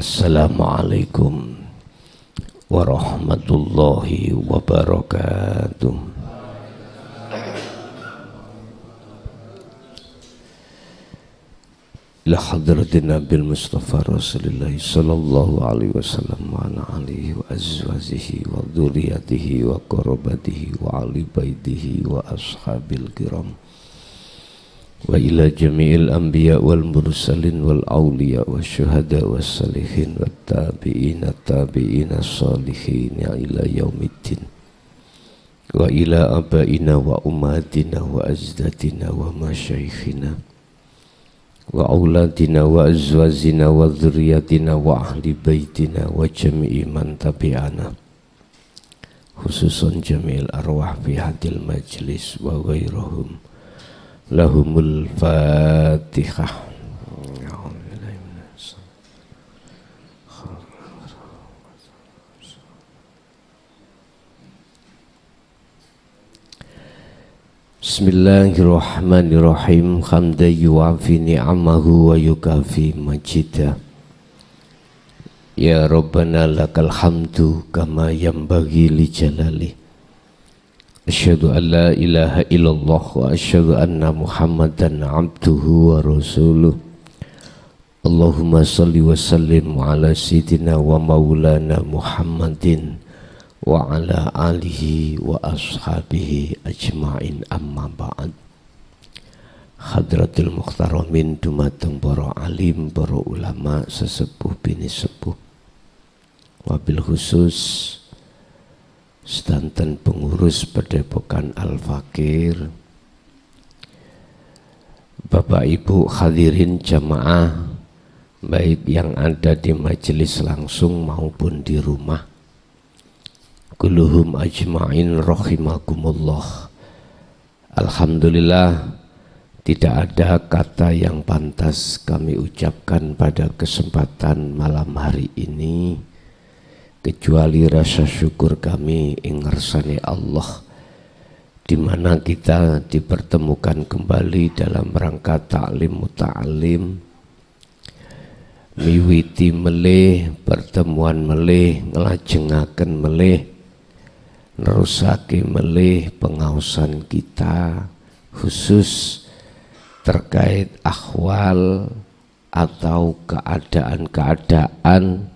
Assalamualaikum warahmatullahi wabarakatuh. Ila hadratin Nabil Mustafa Rasulullah sallallahu alaihi wasallam wa ala alihi wa azwajihi wa dzurriyyatihi wa qarabatihi wa ali baitihi wa ashabil kiram wa ila jami'il anbiya wal mursalin wal awliya wa syuhada was salihin wa tabi'ina salihin ila yaumiddin wa ila abaina wa ummatina wa ajdatina wa masyaikhina wa auladina wa azwajina wa dzurriyyatina wa ahli baitina wa jami'i man tabi'ana khususan jami'il arwah fi hadil majlis wa ghairuhum lahumul fatihah. Bismillahirrahmanirrahim. Hamdan yu'afi ni'amahu wa yukafi majidah. Ya Rabbana lakal hamdu kama yanbaghi li jalali. Asyhadu an la ilaha illallah wa asyhadu anna Muhammadan abduhu wa rasuluh. Allahumma salli wa sallim ala sayyidina wa maulana Muhammadin wa ala alihi wa ashabihi ajma'in, amma ba'd. Hadratul Mukhtaramin dumateng para alim, para ulama, sesepuh bini sepuh, wabil khusus sedanten pengurus Padepokan Al-Fakir, Bapak Ibu hadirin jamaah baik yang ada di majelis langsung maupun di rumah, kulluhum ajma'in rahimakumullah. Alhamdulillah, tidak ada kata yang pantas kami ucapkan pada kesempatan malam hari ini kecuali rasa syukur kami ing ngarsane Allah, di mana kita dipertemukan kembali dalam rangka ta'lim muta'alim, miwiti melih, pertemuan melih, ngelajengaken melih, nerusake melih pengaosan kita khusus terkait ahwal atau keadaan-keadaan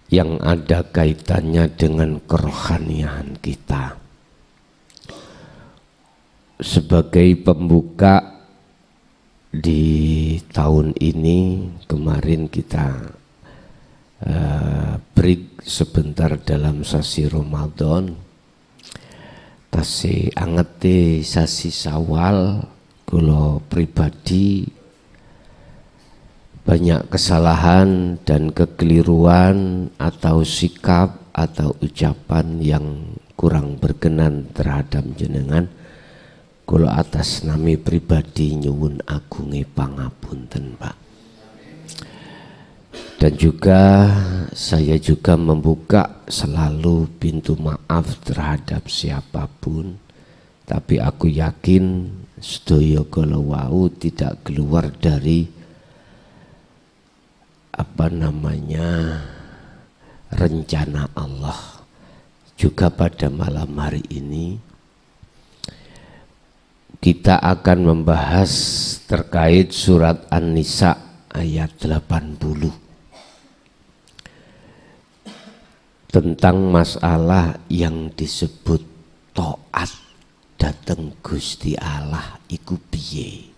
yang ada kaitannya dengan kerohanian kita. Sebagai pembuka di tahun ini, kemarin kita break sebentar dalam sasi Ramadan, tasih angete sasi Syawal. Kula pribadi banyak kesalahan dan kekeliruan atau sikap atau ucapan yang kurang berkenan terhadap jenengan. Kula atas nami pribadi nyuwun agunge pangapunten, Pak. Dan juga saya juga membuka selalu pintu maaf terhadap siapapun, tapi aku yakin sedaya kala wau tidak keluar dari rencana Allah. Juga pada malam hari ini kita akan membahas terkait surat An-Nisa ayat 80 tentang masalah yang disebut taat dateng Gusti Allah iku piye.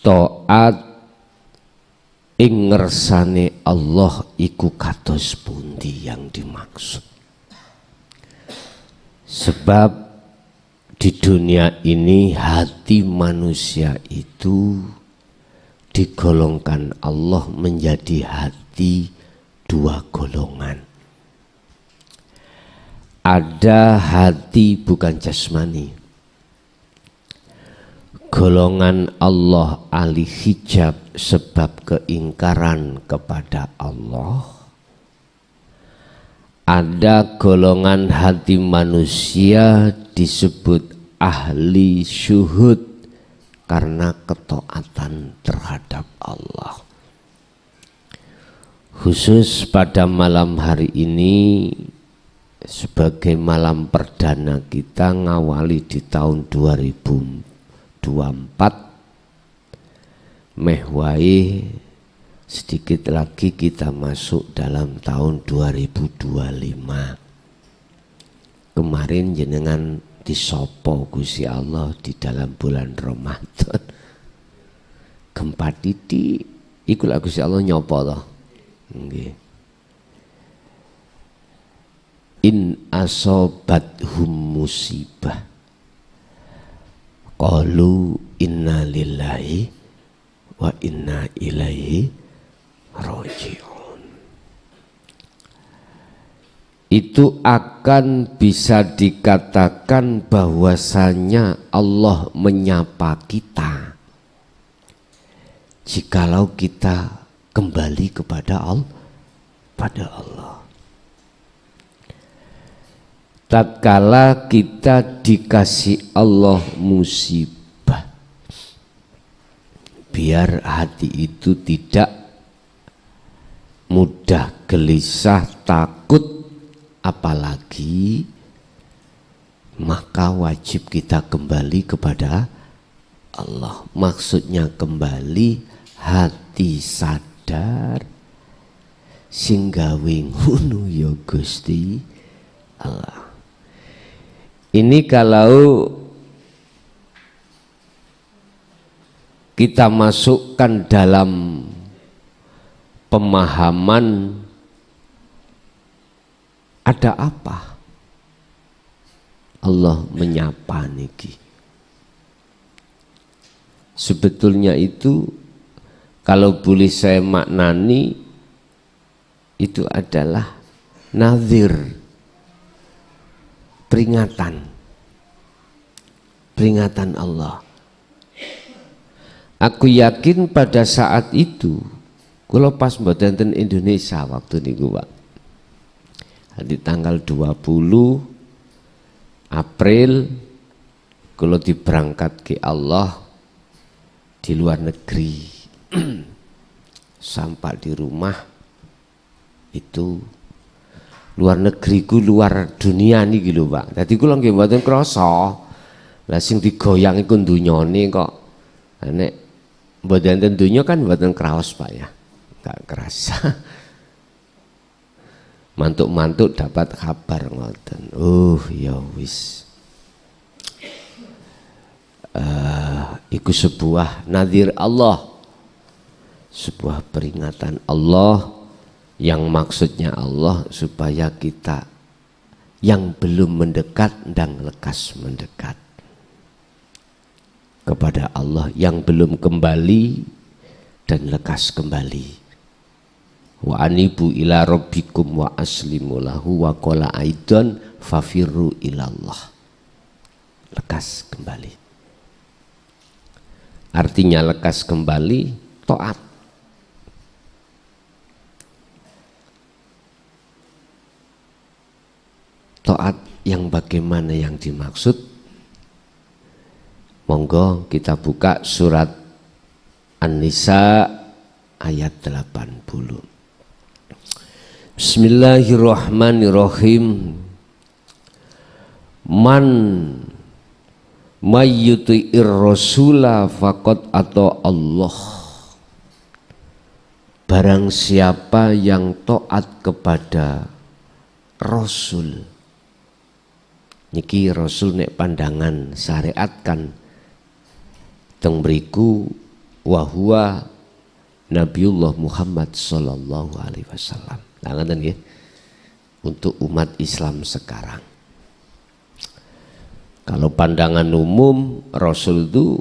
Taat ing ngersane Allah iku kados pundi yang dimaksud. Sebab di dunia ini hati manusia itu digolongkan Allah menjadi hati dua golongan. Ada hati bukan jasmani, golongan Allah ahli hijab sebab keingkaran kepada Allah. Ada golongan hati manusia disebut ahli syuhud karena ketaatan terhadap Allah. Khusus pada malam hari ini sebagai malam perdana kita ngawali di tahun 2024, meh wae sedikit lagi kita masuk dalam tahun 2025. Kemarin jenengan disopo Gusti Allah di dalam bulan Ramadan. Gempa titik iku lak Gusti Allah nyopo to. Nggih. In asobathum musibah qalu inna lillahi wa inna ilaihi raji'un. Itu akan bisa dikatakan bahwasanya Allah menyapa kita jikalau kita kembali kepada Allah. Tatkala kita dikasih Allah musibah, biar hati itu tidak mudah gelisah, takut, apalagi maka wajib kita kembali kepada Allah. Maksudnya kembali hati sadar sing gawe ngono ya Gusti Allah. Ini kalau kita masukkan dalam pemahaman ada apa Allah menyapa niki. Sebetulnya itu kalau boleh saya maknani itu adalah nazir, peringatan Allah. Aku yakin pada saat itu kalau pas mboten Indonesia waktu niku Pak, di tanggal 20 April kalau diberangkat ke Allah di luar negeri sampai di rumah itu luar negeri ku luar dunia nih gitu Pak. Jadi ku lagi mboten krasa. Lah sing digoyang iku dunyane kok. Nek mboten dunya kan mboten kraos Pak ya. Enggak kerasa. Mantuk-mantuk dapat kabar ngoten. Ya wis. Iku sebuah nadir Allah. Sebuah peringatan Allah yang maksudnya Allah supaya kita yang belum mendekat dan lekas mendekat kepada Allah, yang belum kembali dan lekas kembali. Wa anibu ila rabbikum wa aslimu lahu wa qala aidan fafirru ilallah. Lekas kembali. Artinya lekas kembali taat. Taat yang bagaimana yang dimaksud? Monggo kita buka surat An-Nisa ayat 80. Bismillahirrahmanirrahim. Man mayyuti'ir rasula faqad ata Allah. Barang siapa yang taat kepada Rasul, niki Rasul nek pandangan syariat kan teng mriku wa huwa Nabiullah Muhammad sallallahu alaihi wasallam. Lah ngoten nggih. Untuk umat Islam sekarang. Kalau pandangan umum Rasul itu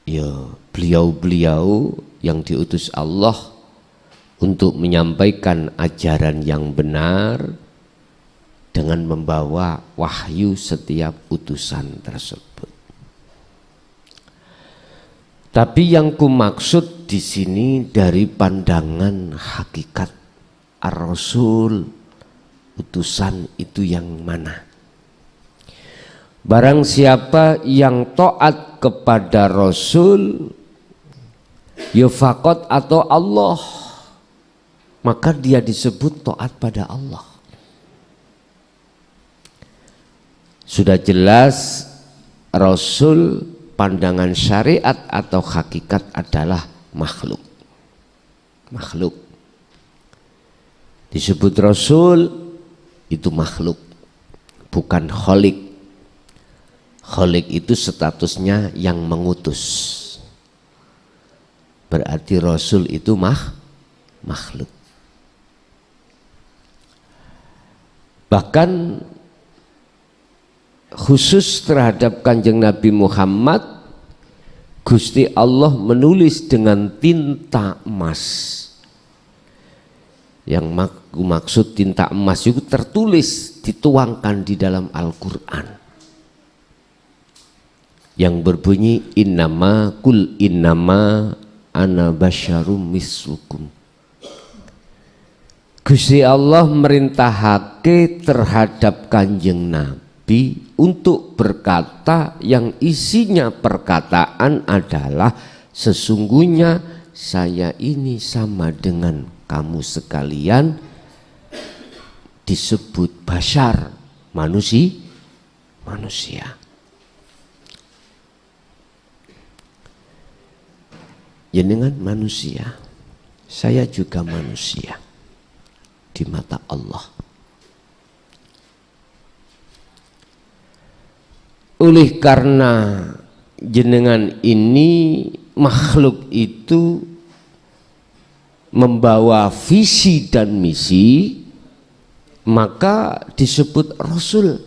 ya beliau-beliau yang diutus Allah untuk menyampaikan ajaran yang benar dengan membawa wahyu setiap utusan tersebut. Tapi yang kumaksud di sini dari pandangan hakikat ar-rasul, utusan itu yang mana? Barang siapa yang taat kepada Rasul yufaqat atau Allah, maka dia disebut taat pada Allah. Sudah jelas Rasul pandangan syariat atau hakikat adalah makhluk. Makhluk. Disebut Rasul itu makhluk, bukan khalik. Khalik itu statusnya yang mengutus. Berarti Rasul itu makhluk. Bahkan khusus terhadap Kanjeng Nabi Muhammad, Gusti Allah menulis dengan tinta emas. Yang maksud tinta emas itu tertulis, dituangkan di dalam Al-Quran yang berbunyi innama kul innama ana basyarum mislukum. Gusti Allah merintahake terhadap Kanjeng Nabi untuk berkata yang isinya perkataan adalah sesungguhnya saya ini sama dengan kamu sekalian, disebut basyar, manusia. Jenengan manusia, saya juga manusia di mata Allah. Oleh karena jenengan ini makhluk itu membawa visi dan misi, maka disebut Rasul.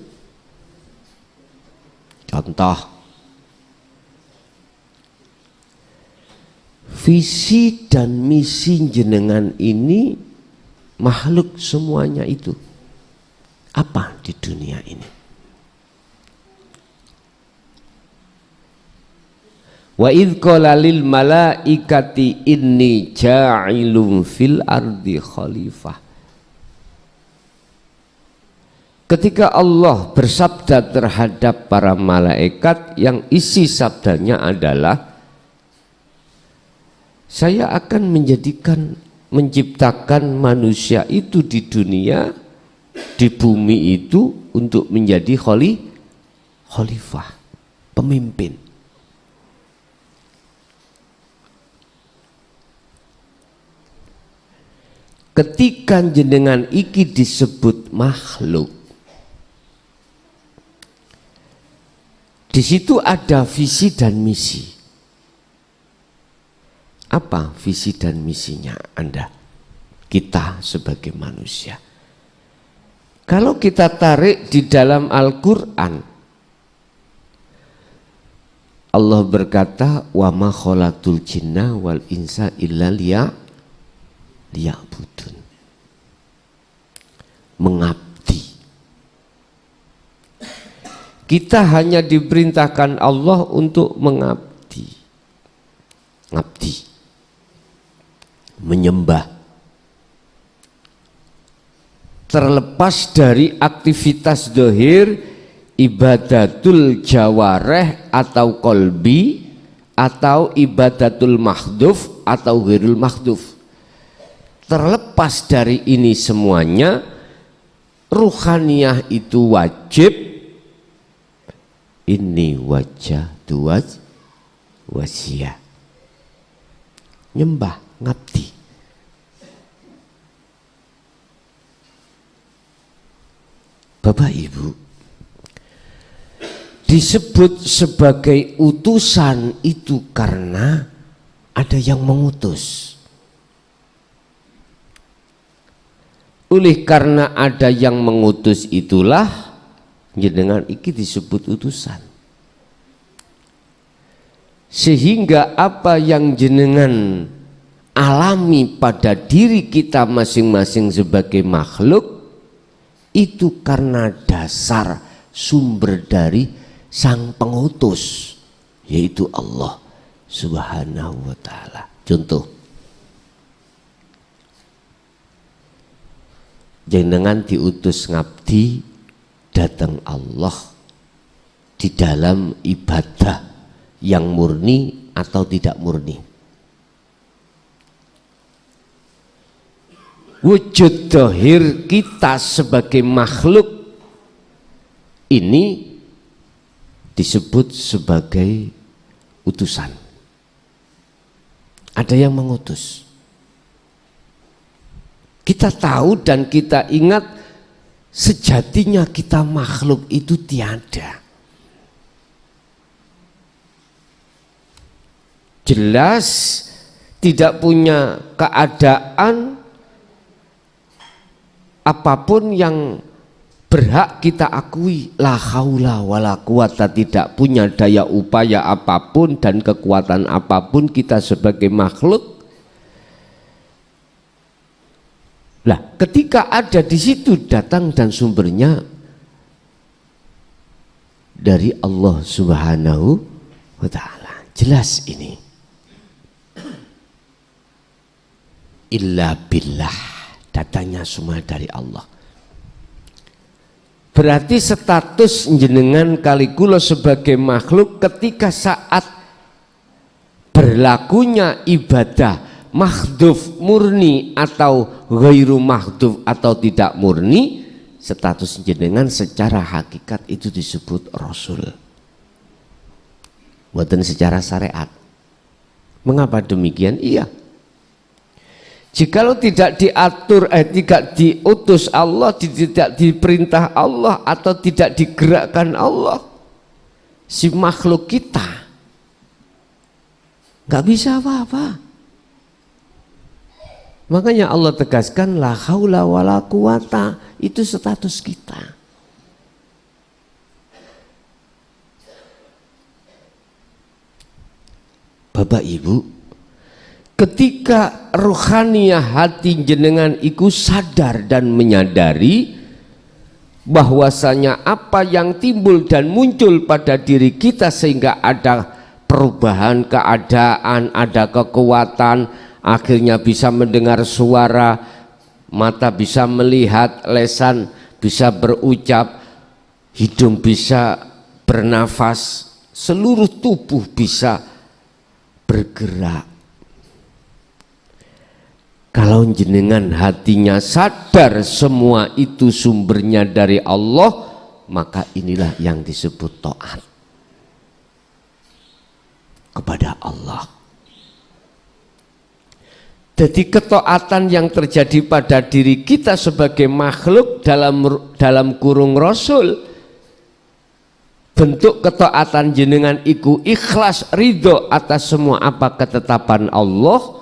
Contoh, visi dan misi jenengan ini makhluk semuanya itu apa di dunia ini? Wa idh qala lil malaikati inni ja'ilun fil ardi khalifah. Ketika Allah bersabda terhadap para malaikat yang isi sabdanya adalah saya akan menciptakan manusia itu di dunia, di bumi itu untuk menjadi khalifah, pemimpin. Ketika jenengan iki disebut makhluk, di situ ada visi dan misi. Apa visi dan misinya Anda? Kita sebagai manusia. Kalau kita tarik di dalam Al-Quran, Allah berkata, wa ma khalaqtul jinna wal insa illa liya'budun. Mengabdi. Kita hanya diperintahkan Allah untuk mengabdi. Ngabdi. Menyembah. Terlepas dari aktivitas dohir, ibadatul jawareh atau kolbi, atau ibadatul mahduf atau ghairul mahduf. Terlepas dari ini semuanya, ruhaniyah itu wajib. Ini wajah dua wasiyah. Nyembah, ngabdi. Bapak Ibu, disebut sebagai utusan itu karena ada yang mengutus. Oleh karena ada yang mengutus itulah jenengan iki disebut utusan. Sehingga apa yang jenengan alami pada diri kita masing-masing sebagai makhluk itu karena dasar sumber dari sang pengutus, yaitu Allah Subhanahu wa ta'ala. Contoh, jenengan diutus ngabdi datang Allah, di dalam ibadah yang murni atau tidak murni. Wujud dohir kita sebagai makhluk ini disebut sebagai utusan. Ada yang mengutus. Kita tahu dan kita ingat sejatinya kita makhluk itu tiada. Jelas tidak punya keadaan apapun yang berhak kita akui. La haula wala quwata, tidak punya daya upaya apapun dan kekuatan apapun kita sebagai makhluk. Lah, ketika ada di situ datang dan sumbernya dari Allah Subhanahu wa taala. Jelas ini. Illa billah, datanya semua dari Allah. Berarti status jenengan kali kula sebagai makhluk ketika saat berlakunya ibadah mahdhuf murni atau ghairu mahdhuf atau tidak murni, status jenengan secara hakikat itu disebut rasul, bukan secara syariat. Mengapa demikian? Iya, jikalau tidak diatur, tidak diutus Allah, tidak diperintah Allah atau tidak digerakkan Allah, si makhluk kita nggak bisa apa-apa. Makanya Allah tegaskan la haula wala quwata, itu status kita. Bapak Ibu, ketika rohaniah hati jenengan iku sadar dan menyadari bahwasanya apa yang timbul dan muncul pada diri kita sehingga ada perubahan keadaan, ada kekuatan, akhirnya bisa mendengar suara, mata bisa melihat, lesan bisa berucap, hidung bisa bernafas, seluruh tubuh bisa bergerak. Kalau jenengan hatinya sadar semua itu sumbernya dari Allah, maka inilah yang disebut taat kepada Allah. Jadi ketaatan yang terjadi pada diri kita sebagai makhluk dalam kurung rasul, bentuk ketaatan jenengan iku ikhlas ridho atas semua apa ketetapan Allah,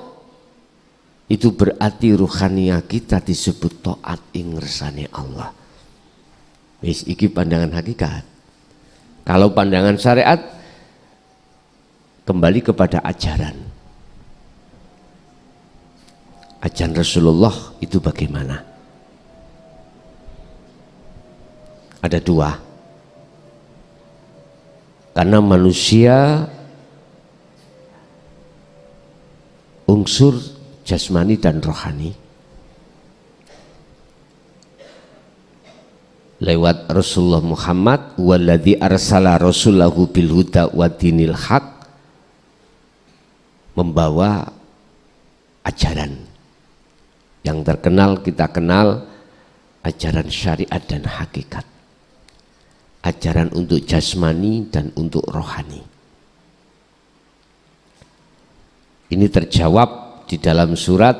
itu berarti ruhaniah kita disebut taat ing ngersane Allah. Wis iki pandangan hakikat. Kalau pandangan syariat kembali kepada ajaran. Ajaran Rasulullah itu bagaimana? Ada dua. Karena manusia unsur jasmani dan rohani. Lewat Rasulullah Muhammad, walladzi arsala rasulahu bil huda wa dinil haq, membawa ajaran. Yang terkenal kita kenal ajaran syariat dan hakikat, ajaran untuk jasmani dan untuk rohani. Ini terjawab di dalam surat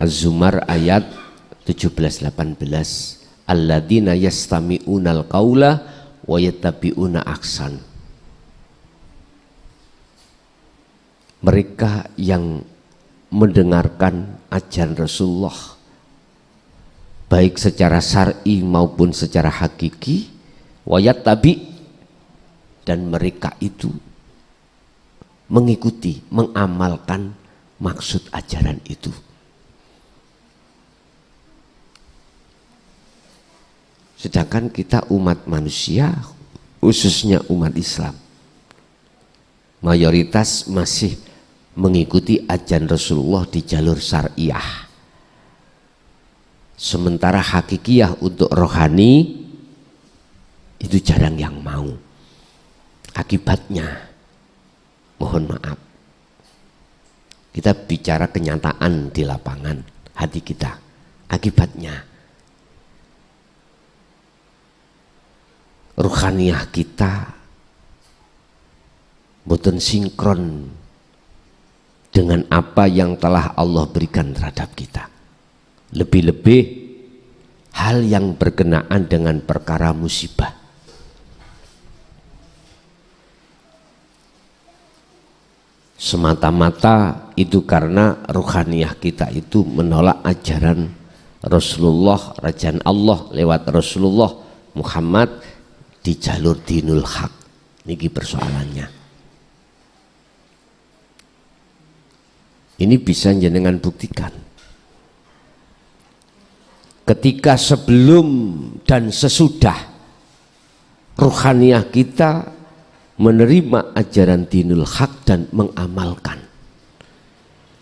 Az-Zumar ayat 17-18, alladzina yastami'unal qaula wa yattabi'una ahsan. Mereka yang mendengarkan ajaran Rasulullah baik secara syar'i maupun secara hakiki, wayat tabi, dan mereka itu mengikuti, mengamalkan maksud ajaran itu. Sedangkan kita umat manusia, khususnya umat Islam, mayoritas masih mengikuti ajaran Rasulullah di jalur syariah. Sementara hakikiyah untuk rohani itu jarang yang mau. Akibatnya, mohon maaf, kita bicara kenyataan di lapangan hati kita. Akibatnya, ruhaniyah kita boten sinkron dengan apa yang telah Allah berikan terhadap kita. Lebih-lebih hal yang berkenaan dengan perkara musibah. Semata-mata itu karena ruhaniyah kita itu menolak ajaran Rasulullah, rajaan Allah lewat Rasulullah Muhammad di jalur dinul haq. Niki persoalannya. Ini bisa jenengan buktikan. Ketika sebelum dan sesudah ruhaniyah kita menerima ajaran dinul haq dan mengamalkan,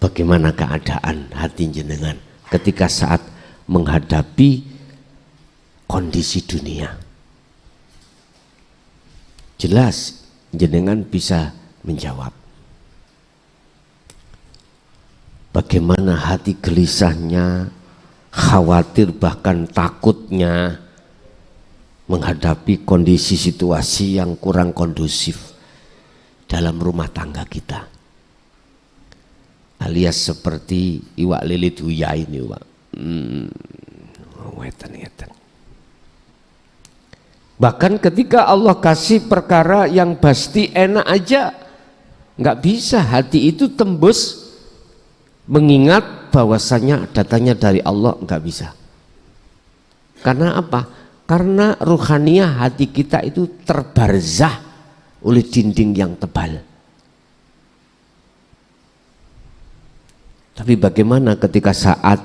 bagaimana keadaan hati jenengan ketika saat menghadapi kondisi dunia? Jelas jenengan bisa menjawab. Bagaimana hati gelisahnya, khawatir bahkan takutnya menghadapi kondisi situasi yang kurang kondusif dalam rumah tangga kita, alias seperti iwak lilit huya ini, Pak. Bahkan ketika Allah kasih perkara yang pasti enak aja, nggak bisa hati itu tembus mengingat bahwasanya datanya dari Allah, nggak bisa. Karena apa? Karena ruhaniyah hati kita itu terbarzah oleh dinding yang tebal. Tapi bagaimana ketika saat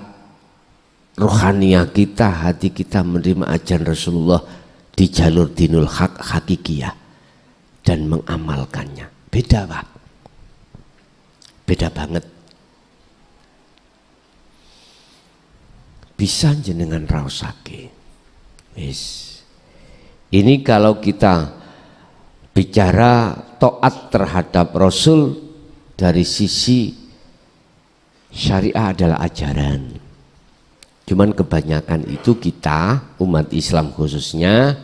ruhaniyah kita, hati kita menerima ajaran Rasulullah di jalur dinul haq hakikiyah dan mengamalkannya? Beda, Pak. Beda banget. Bisa jenengan raosake. Ini kalau kita bicara taat terhadap Rasul dari sisi syariah adalah ajaran. Cuman kebanyakan itu kita umat Islam khususnya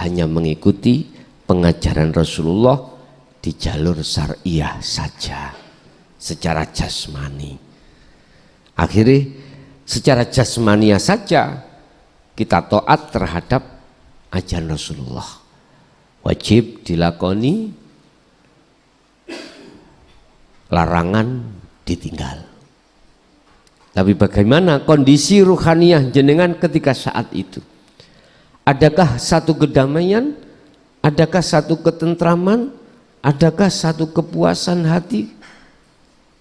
hanya mengikuti pengajaran Rasulullah di jalur syariah saja, secara jasmani. Akhirnya secara jasmania saja kita taat terhadap ajaran Rasulullah, wajib dilakoni, larangan ditinggal. Tapi bagaimana kondisi ruhaniyah jenengan ketika saat itu? Adakah satu kedamaian? Adakah satu ketentraman? Adakah satu kepuasan hati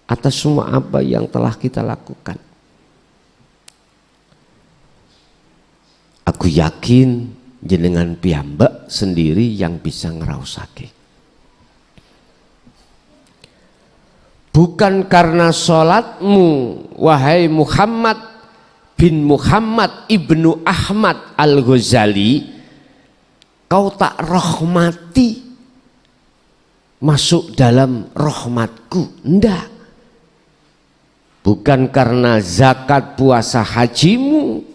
atas semua apa yang telah kita lakukan? Aku yakin jenengan piyambak sendiri yang bisa ngerausake. Bukan karena sholatmu wahai Muhammad bin Muhammad ibnu Ahmad al-Ghazali kau tak rahmati masuk dalam rahmatku, enggak. Bukan karena zakat puasa hajimu,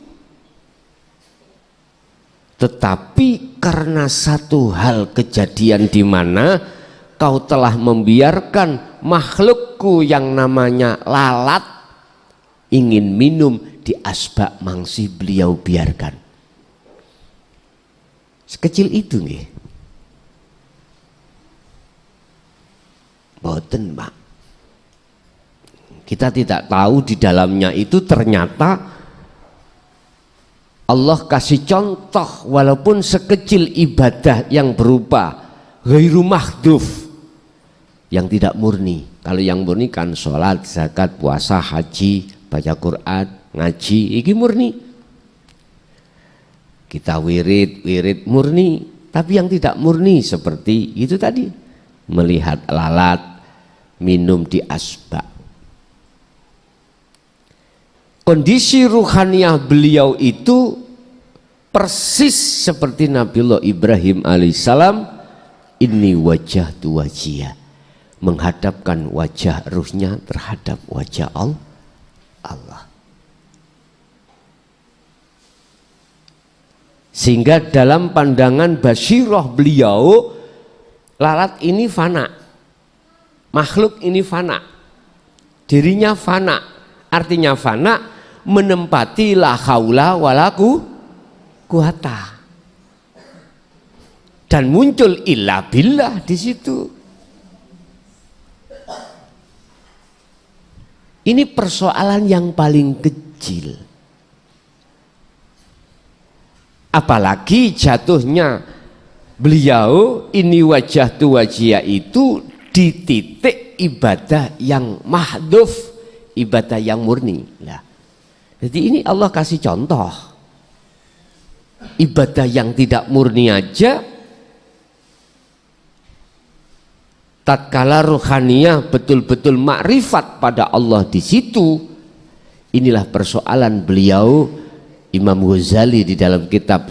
tetapi karena satu hal kejadian di mana kau telah membiarkan makhlukku yang namanya lalat ingin minum di asbak mangsi, beliau biarkan. Sekecil itu nggih. Boten, Pak. Kita tidak tahu di dalamnya itu ternyata Allah kasih contoh walaupun sekecil ibadah yang berupa ghairu mahdhuf, yang tidak murni. Kalau yang murni kan sholat, zakat, puasa, haji, baca Quran, ngaji, ini murni. Kita wirid murni. Tapi yang tidak murni seperti itu tadi, melihat lalat, minum di asbak. Kondisi ruhaniyah beliau itu persis seperti Nabiullah Ibrahim alaihissalam, inni wajjahtu wajhiya, menghadapkan wajah ruhnya terhadap wajah Allah. Sehingga dalam pandangan Basyirah beliau, lalat ini fana, makhluk ini fana, dirinya fana. Artinya fana menempati la haula wala quwata, dan muncul illa billah di situ. Ini persoalan yang paling kecil. Apalagi jatuhnya beliau ini wajjahtu wajhiya itu di titik ibadah yang mahdhuf, ibadah yang murni. Nah, jadi ini Allah kasih contoh. Ibadah yang tidak murni aja, tatkala ruhaniyah betul-betul makrifat pada Allah di situ, inilah persoalan beliau Imam Ghazali di dalam kitab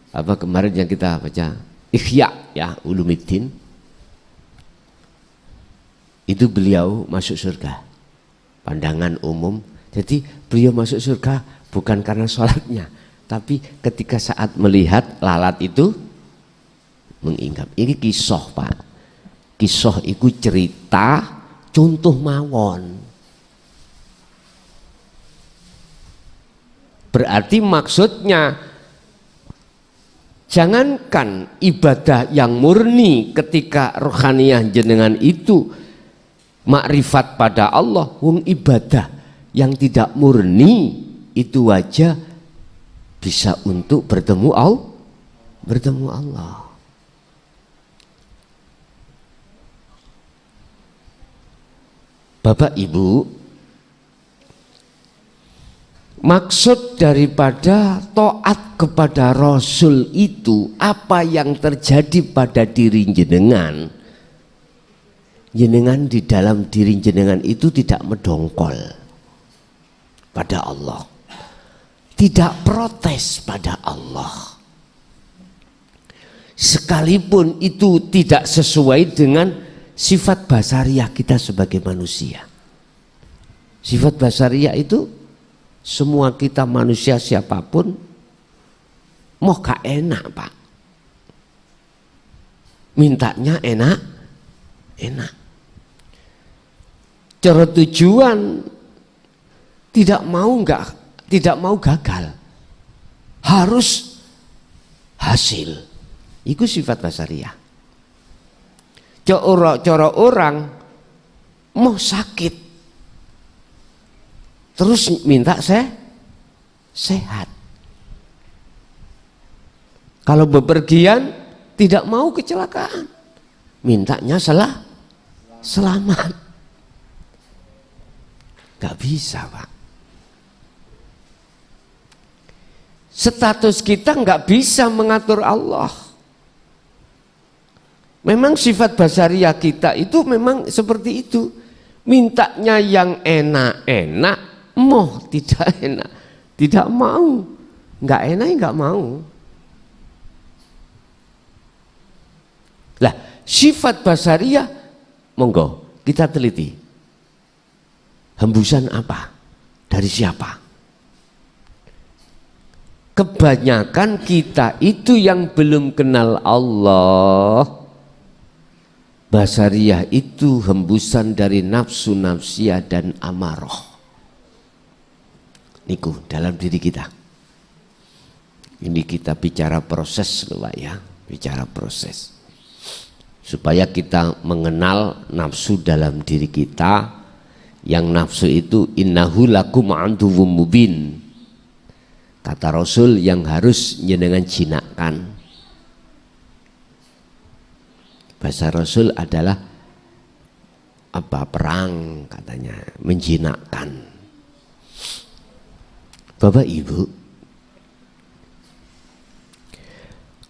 apa kemarin yang kita baca, Ihya ya Ulumuddin, itu beliau masuk surga, pandangan umum. Jadi beliau masuk surga bukan karena sholatnya, tapi ketika saat melihat lalat itu mengingat. Ini kisah Pak, kisah itu cerita contoh mawon. Berarti maksudnya jangankan ibadah yang murni ketika rohaniyah jenengan itu makrifat pada Allah, wong ibadah yang tidak murni itu aja bisa untuk bertemu Allah. Bapak Ibu, maksud daripada taat kepada Rasul itu apa yang terjadi pada diri jenengan. Jenengan di dalam diri jenengan itu tidak mendongkol pada Allah, tidak protes pada Allah, sekalipun itu tidak sesuai dengan sifat basariah kita sebagai manusia. Sifat basariah itu semua kita manusia siapapun mau gak enak Pak, mintanya enak. Cara tujuan tidak mau gagal, harus hasil. Itu sifat basariah. Cara orang mau sakit terus minta sehat. Kalau bepergian tidak mau kecelakaan, mintanya selamat. Gak bisa Pak. Status kita gak bisa mengatur Allah. Memang sifat basariah kita itu memang seperti itu. Mintanya yang enak-enak, mau tidak enak, tidak mau. Gak enak gak mau. Lah, sifat basariah monggo kita teliti. Hembusan apa? Dari siapa? Kebanyakan kita itu yang belum kenal Allah, basariah itu hembusan dari nafsu nafsiyah dan amarah. Niku dalam diri kita. Ini kita bicara proses loh Pak ya, bicara proses. Supaya kita mengenal nafsu dalam diri kita. Yang nafsu itu innahu lakum aduwwum mubin. Kata Rasul yang harus jenengan jinakkan. Bahasa Rasul adalah apa? Perang katanya, menjinakkan. Bapak Ibu,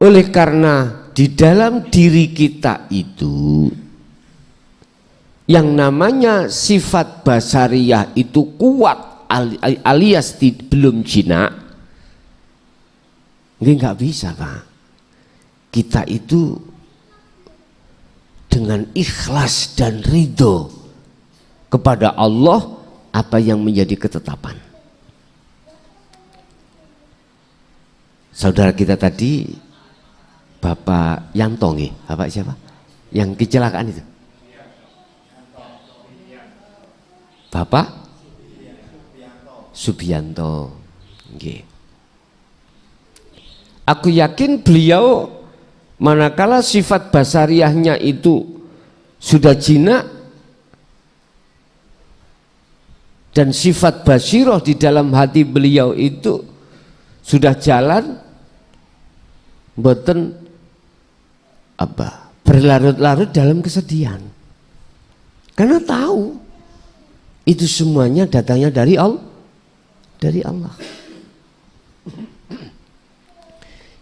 oleh karena di dalam diri kita itu yang namanya sifat basariah itu kuat, alias belum jinak, nggak bisa Pak. Kita itu dengan ikhlas dan ridho kepada Allah apa yang menjadi ketetapan. Saudara kita tadi Bapak Yanto nih, Bapak siapa? Yang kecelakaan itu? Bapak Subianto. Okay. Aku yakin beliau manakala sifat basariahnya itu sudah jinak dan sifat basiroh di dalam hati beliau itu sudah jalan, mboten berlarut-larut dalam kesedihan, karena tahu itu semuanya datangnya dari Allah.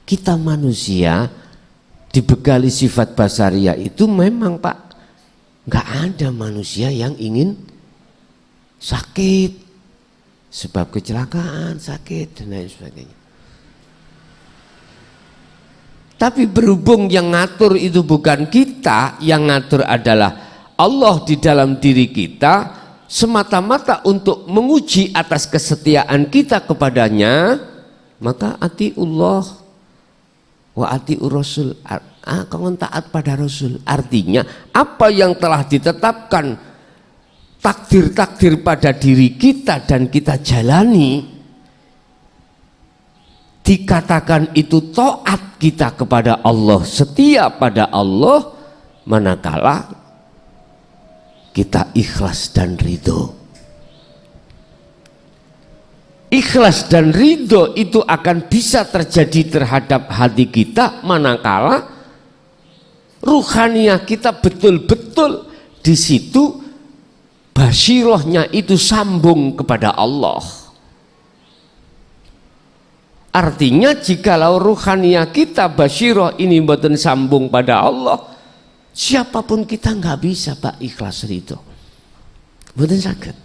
Kita manusia dibekali sifat basaria itu memang Pak, nggak ada manusia yang ingin sakit sebab kecelakaan, sakit dan lain sebagainya. Tapi berhubung yang ngatur itu bukan kita, yang ngatur adalah Allah di dalam diri kita, semata-mata untuk menguji atas kesetiaan kita kepadanya, maka atiullah wa atiur rasul, kamu taat pada Rasul. Artinya apa yang telah ditetapkan takdir-takdir pada diri kita dan kita jalani, dikatakan itu taat kita kepada Allah, setia pada Allah, manakala kita ikhlas dan ridho. Ikhlas dan ridho itu akan bisa terjadi terhadap hati kita manakala ruhaniyah kita betul-betul di situ basirohnya itu sambung kepada Allah. Artinya jikalau ruhaniyah kita basiroh ini mboten sambung pada Allah, siapapun kita nggak bisa Pak ikhlas ridho, mboten saged.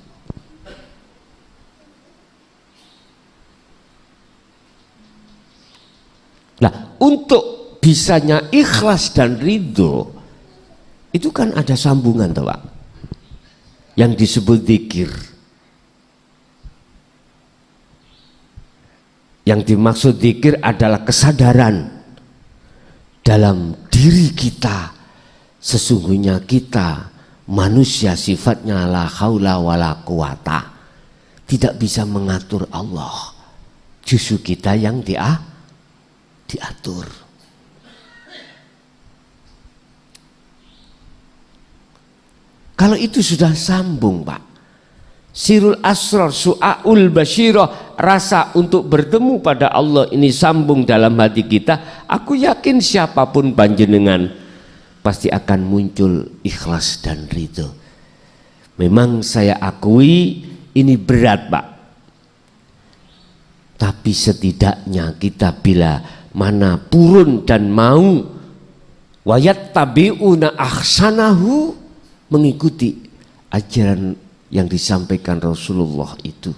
Nah, untuk bisanya ikhlas dan ridho itu kan ada sambungan toh Pak, yang disebut zikir. Yang dimaksud zikir adalah kesadaran dalam diri kita, sesungguhnya kita manusia sifatnya la haula wala quwata, tidak bisa mengatur Allah, justru kita yang diatur. Kalau itu sudah sambung Pak, sirul asrar su'aul basyirah, rasa untuk bertemu pada Allah ini sambung dalam hati kita, aku yakin siapapun panjenengan pasti akan muncul ikhlas dan ridho. Memang saya akui ini berat Pak, tapi setidaknya kita bila mana purun dan mau wayat tabi'una ahsanahu, mengikuti ajaran yang disampaikan Rasulullah itu,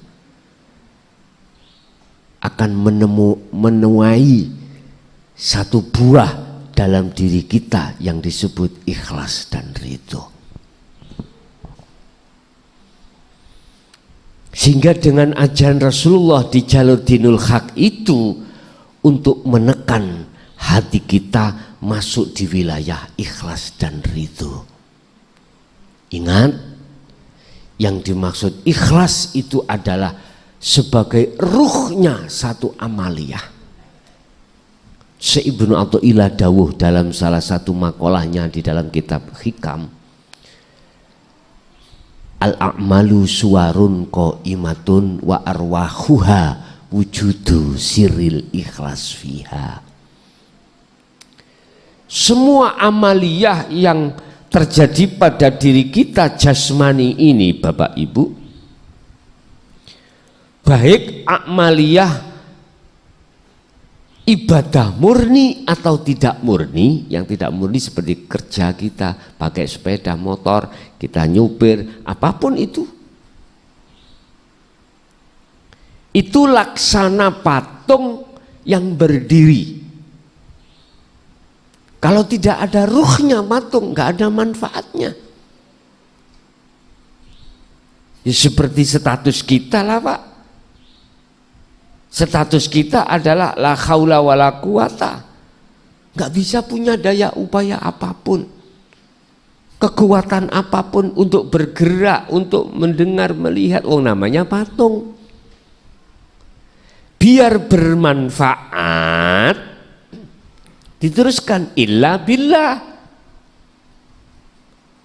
akan menuai satu buah dalam diri kita yang disebut ikhlas dan ridho. Sehingga dengan ajaran Rasulullah di jalur dinul haq itu, untuk menekan hati kita masuk di wilayah ikhlas dan ridho. Ingat, yang dimaksud ikhlas itu adalah sebagai ruhnya satu amaliyah. Syekh Ibnu Athaillah dawuh dalam salah satu makolahnya di dalam kitab Hikam, al-a'malu suwarun qaimatun wa arwahuha wujudu siril ikhlas fiha. Semua amaliyah yang terjadi pada diri kita jasmani ini Bapak Ibu, baik amaliyah ibadah murni atau tidak murni. Yang tidak murni seperti kerja kita, pakai sepeda motor, kita nyupir, apapun itu, itu laksana patung yang berdiri. Kalau tidak ada ruhnya patung, nggak ada manfaatnya. Ya seperti status kita lah Pak. Status kita adalah la haula wala quwata. Nggak bisa punya daya upaya apapun, kekuatan apapun untuk bergerak, untuk mendengar, melihat. Oh namanya patung. Biar bermanfaat, diteruskan illa billah.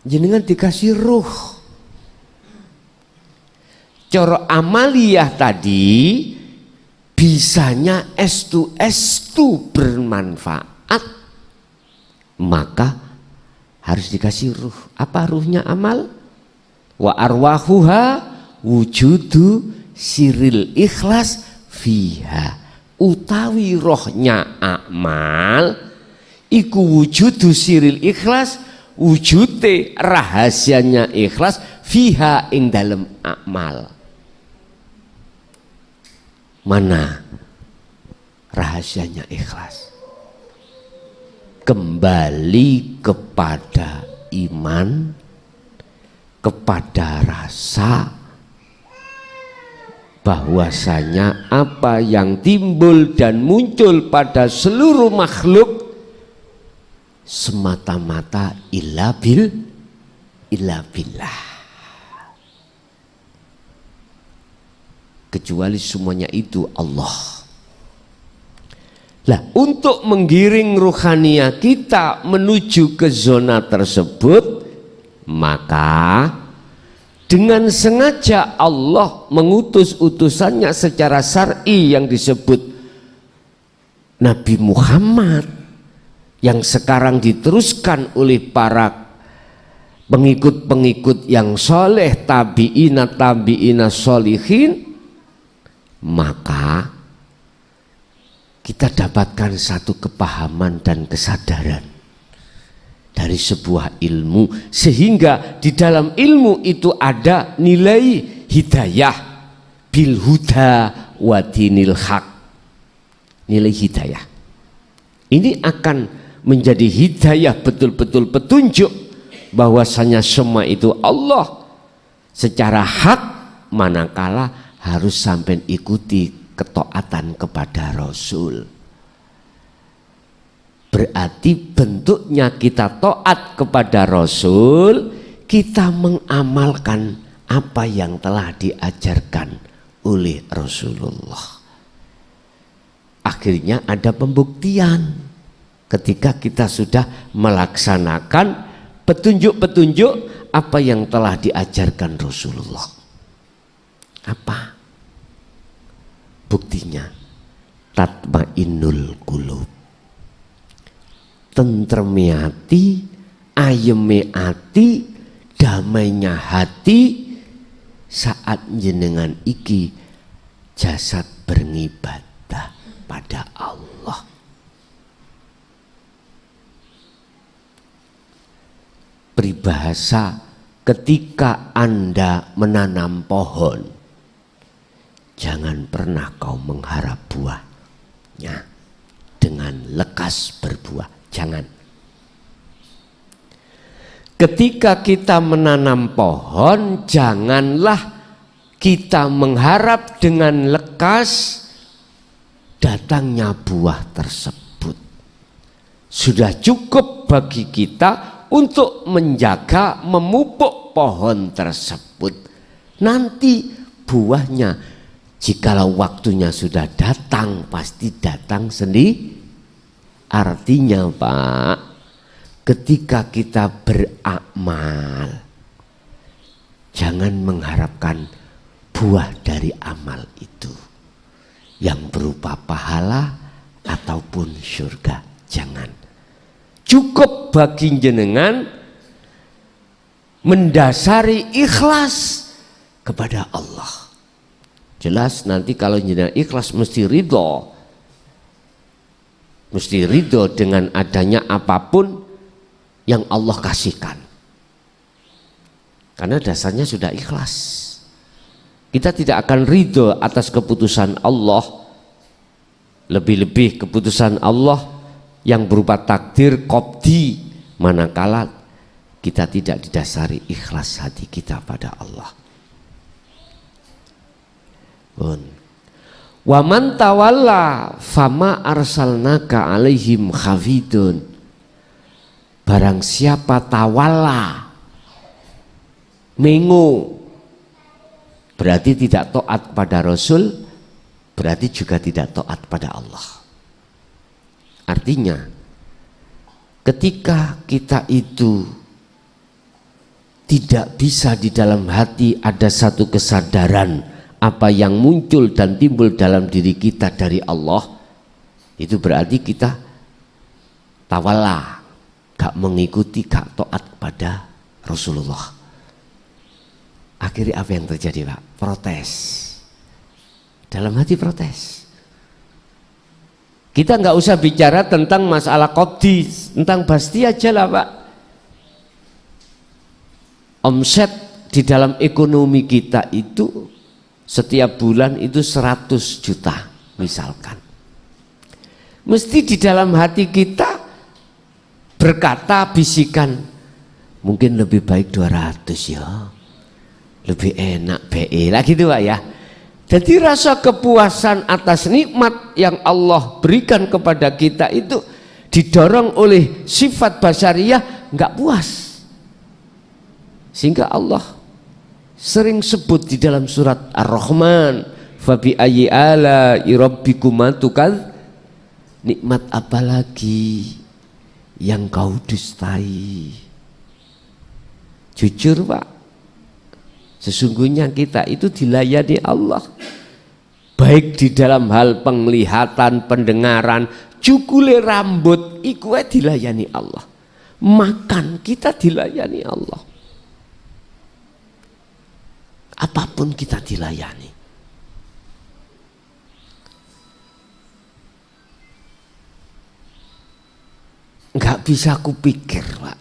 Jenengan dikasih ruh. Coro amaliyah tadi bisanya estu bermanfaat, maka harus dikasih ruh. Apa ruhnya amal? Wa arwahuha wujudu siril ikhlas fiha, utawi rohnya amal iku wujudu siril ikhlas, wujude rahasianya ikhlas fiha ing dalam amal. Mana rahasianya ikhlas? Kembali kepada iman, kepada rasa bahwasanya apa yang timbul dan muncul pada seluruh makhluk semata-mata illa billah, kecuali semuanya itu Allah. Lah untuk menggiring ruhania kita menuju ke zona tersebut, maka dengan sengaja Allah mengutus utusannya secara syar'i yang disebut Nabi Muhammad, yang sekarang diteruskan oleh para pengikut-pengikut yang soleh, tabi'ina solihin. Maka kita dapatkan satu kepahaman dan kesadaran dari sebuah ilmu, sehingga di dalam ilmu itu ada nilai hidayah, bil huda wa dinil haq. Nilai hidayah ini akan menjadi hidayah, betul-betul petunjuk bahwasanya semua itu Allah secara hak, manakala harus sampai ikuti ketaatan kepada Rasul. Berarti bentuknya kita taat kepada Rasul, kita mengamalkan apa yang telah diajarkan oleh Rasulullah. Akhirnya ada pembuktian ketika kita sudah melaksanakan petunjuk-petunjuk apa yang telah diajarkan Rasulullah. Apa buktinya? Tatmainnul qulub, tentreme hati, ayeme hati, damainya hati saat jenengan iki jasad beribadah pada Allah. Peribahasa ketika Anda menanam pohon, jangan pernah kau mengharap buahnya dengan lekas berbuah. Jangan. Ketika kita menanam pohon, janganlah kita mengharap dengan lekas datangnya buah tersebut. Sudah cukup bagi kita untuk menjaga, memupuk pohon tersebut. Nanti buahnya, jikalau waktunya sudah datang, pasti datang sendiri. Artinya Pak, ketika kita beramal, jangan mengharapkan buah dari amal itu yang berupa pahala ataupun surga. Jangan. Cukup bagi jenengan mendasari ikhlas kepada Allah. Jelas nanti kalau jenengan ikhlas mesti ridho. Mesti ridho dengan adanya apapun yang Allah kasihkan. Karena dasarnya sudah ikhlas. Kita tidak akan ridho atas keputusan Allah, lebih-lebih keputusan Allah yang berupa takdir qadhi, manakala kita tidak didasari ikhlas hati kita pada Allah. Wa man tawalla fama arsalnaka alaihim khafidun. Barang siapa tawalla, mengu, berarti tidak taat pada Rasul, berarti juga tidak taat pada Allah. Artinya ketika kita itu tidak bisa di dalam hati ada satu kesadaran apa yang muncul dan timbul dalam diri kita dari Allah, itu berarti kita tawalla, gak mengikuti, gak taat pada Rasulullah. Akhirnya apa yang terjadi, Pak? Protes. Dalam hati protes. Kita nggak usah bicara tentang masalah qadhi, tentang pasti aja lah, Pak. Omset di dalam ekonomi kita itu setiap bulan itu 100 juta misalkan. Mesti di dalam hati kita berkata bisikan, mungkin lebih baik 200 ya, lebih enak BE lah gitu, Pak ya. Jadi rasa kepuasan atas nikmat yang Allah berikan kepada kita itu didorong oleh sifat basyariyah, nggak puas. Sehingga Allah sering sebut di dalam surat Ar-Rahman, fabi ayyi ala'i rabbikuma tukadz, nikmat apa lagi yang kau dustai. Jujur, Pak, sesungguhnya kita itu dilayani Allah, baik di dalam hal penglihatan, pendengaran, cukule rambut iku dilayani Allah, makan kita dilayani Allah, apapun kita dilayani. Nggak bisa kupikir, Pak,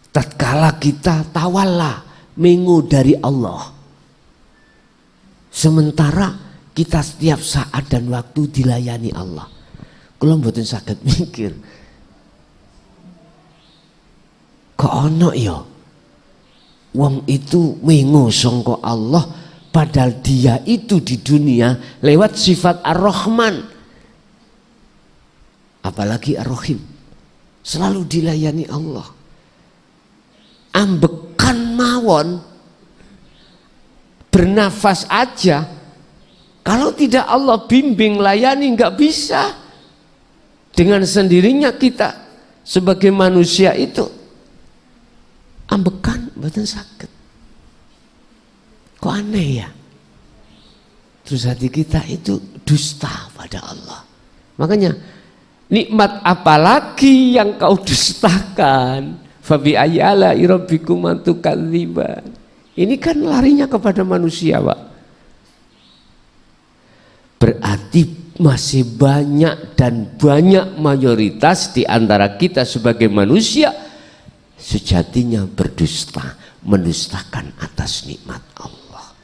tatkala kita tawalla, mengu dari Allah, sementara kita setiap saat dan waktu dilayani Allah. Kula mboten saged mikir, kok ono ya wong itu mengu sangka Allah, padahal dia itu di dunia lewat sifat Ar-Rahman, apalagi Ar-Rahim, selalu dilayani Allah. Ambekan mawon, bernafas aja, kalau tidak Allah bimbing, layani, nggak bisa. Dengan sendirinya kita sebagai manusia itu ambekan mboten saged. Kok aneh ya? Terus hati kita itu dusta pada Allah. Makanya nikmat apalagi yang kau dustakan? Fabi ayyi ala'i rabbikuma tukadziban. Ini kan larinya kepada manusia, Pak. Berarti masih banyak dan banyak mayoritas di antara kita sebagai manusia sejatinya berdusta, mendustakan atas nikmat Allah.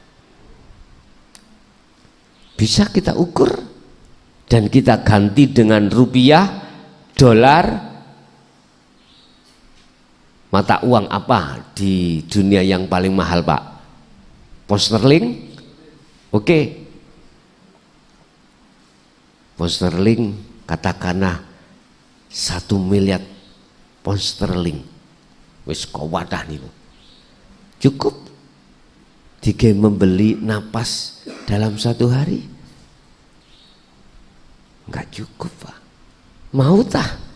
Bisa kita ukur dan kita ganti dengan rupiah, dolar. Mata uang apa di dunia yang paling mahal, Pak? Pound sterling? Oke. Pound sterling katakanlah 1 miliar pound sterling. Wis kawadah niku. Cukup tiga membeli napas dalam 1 hari? Enggak cukup, Pak. Mau tah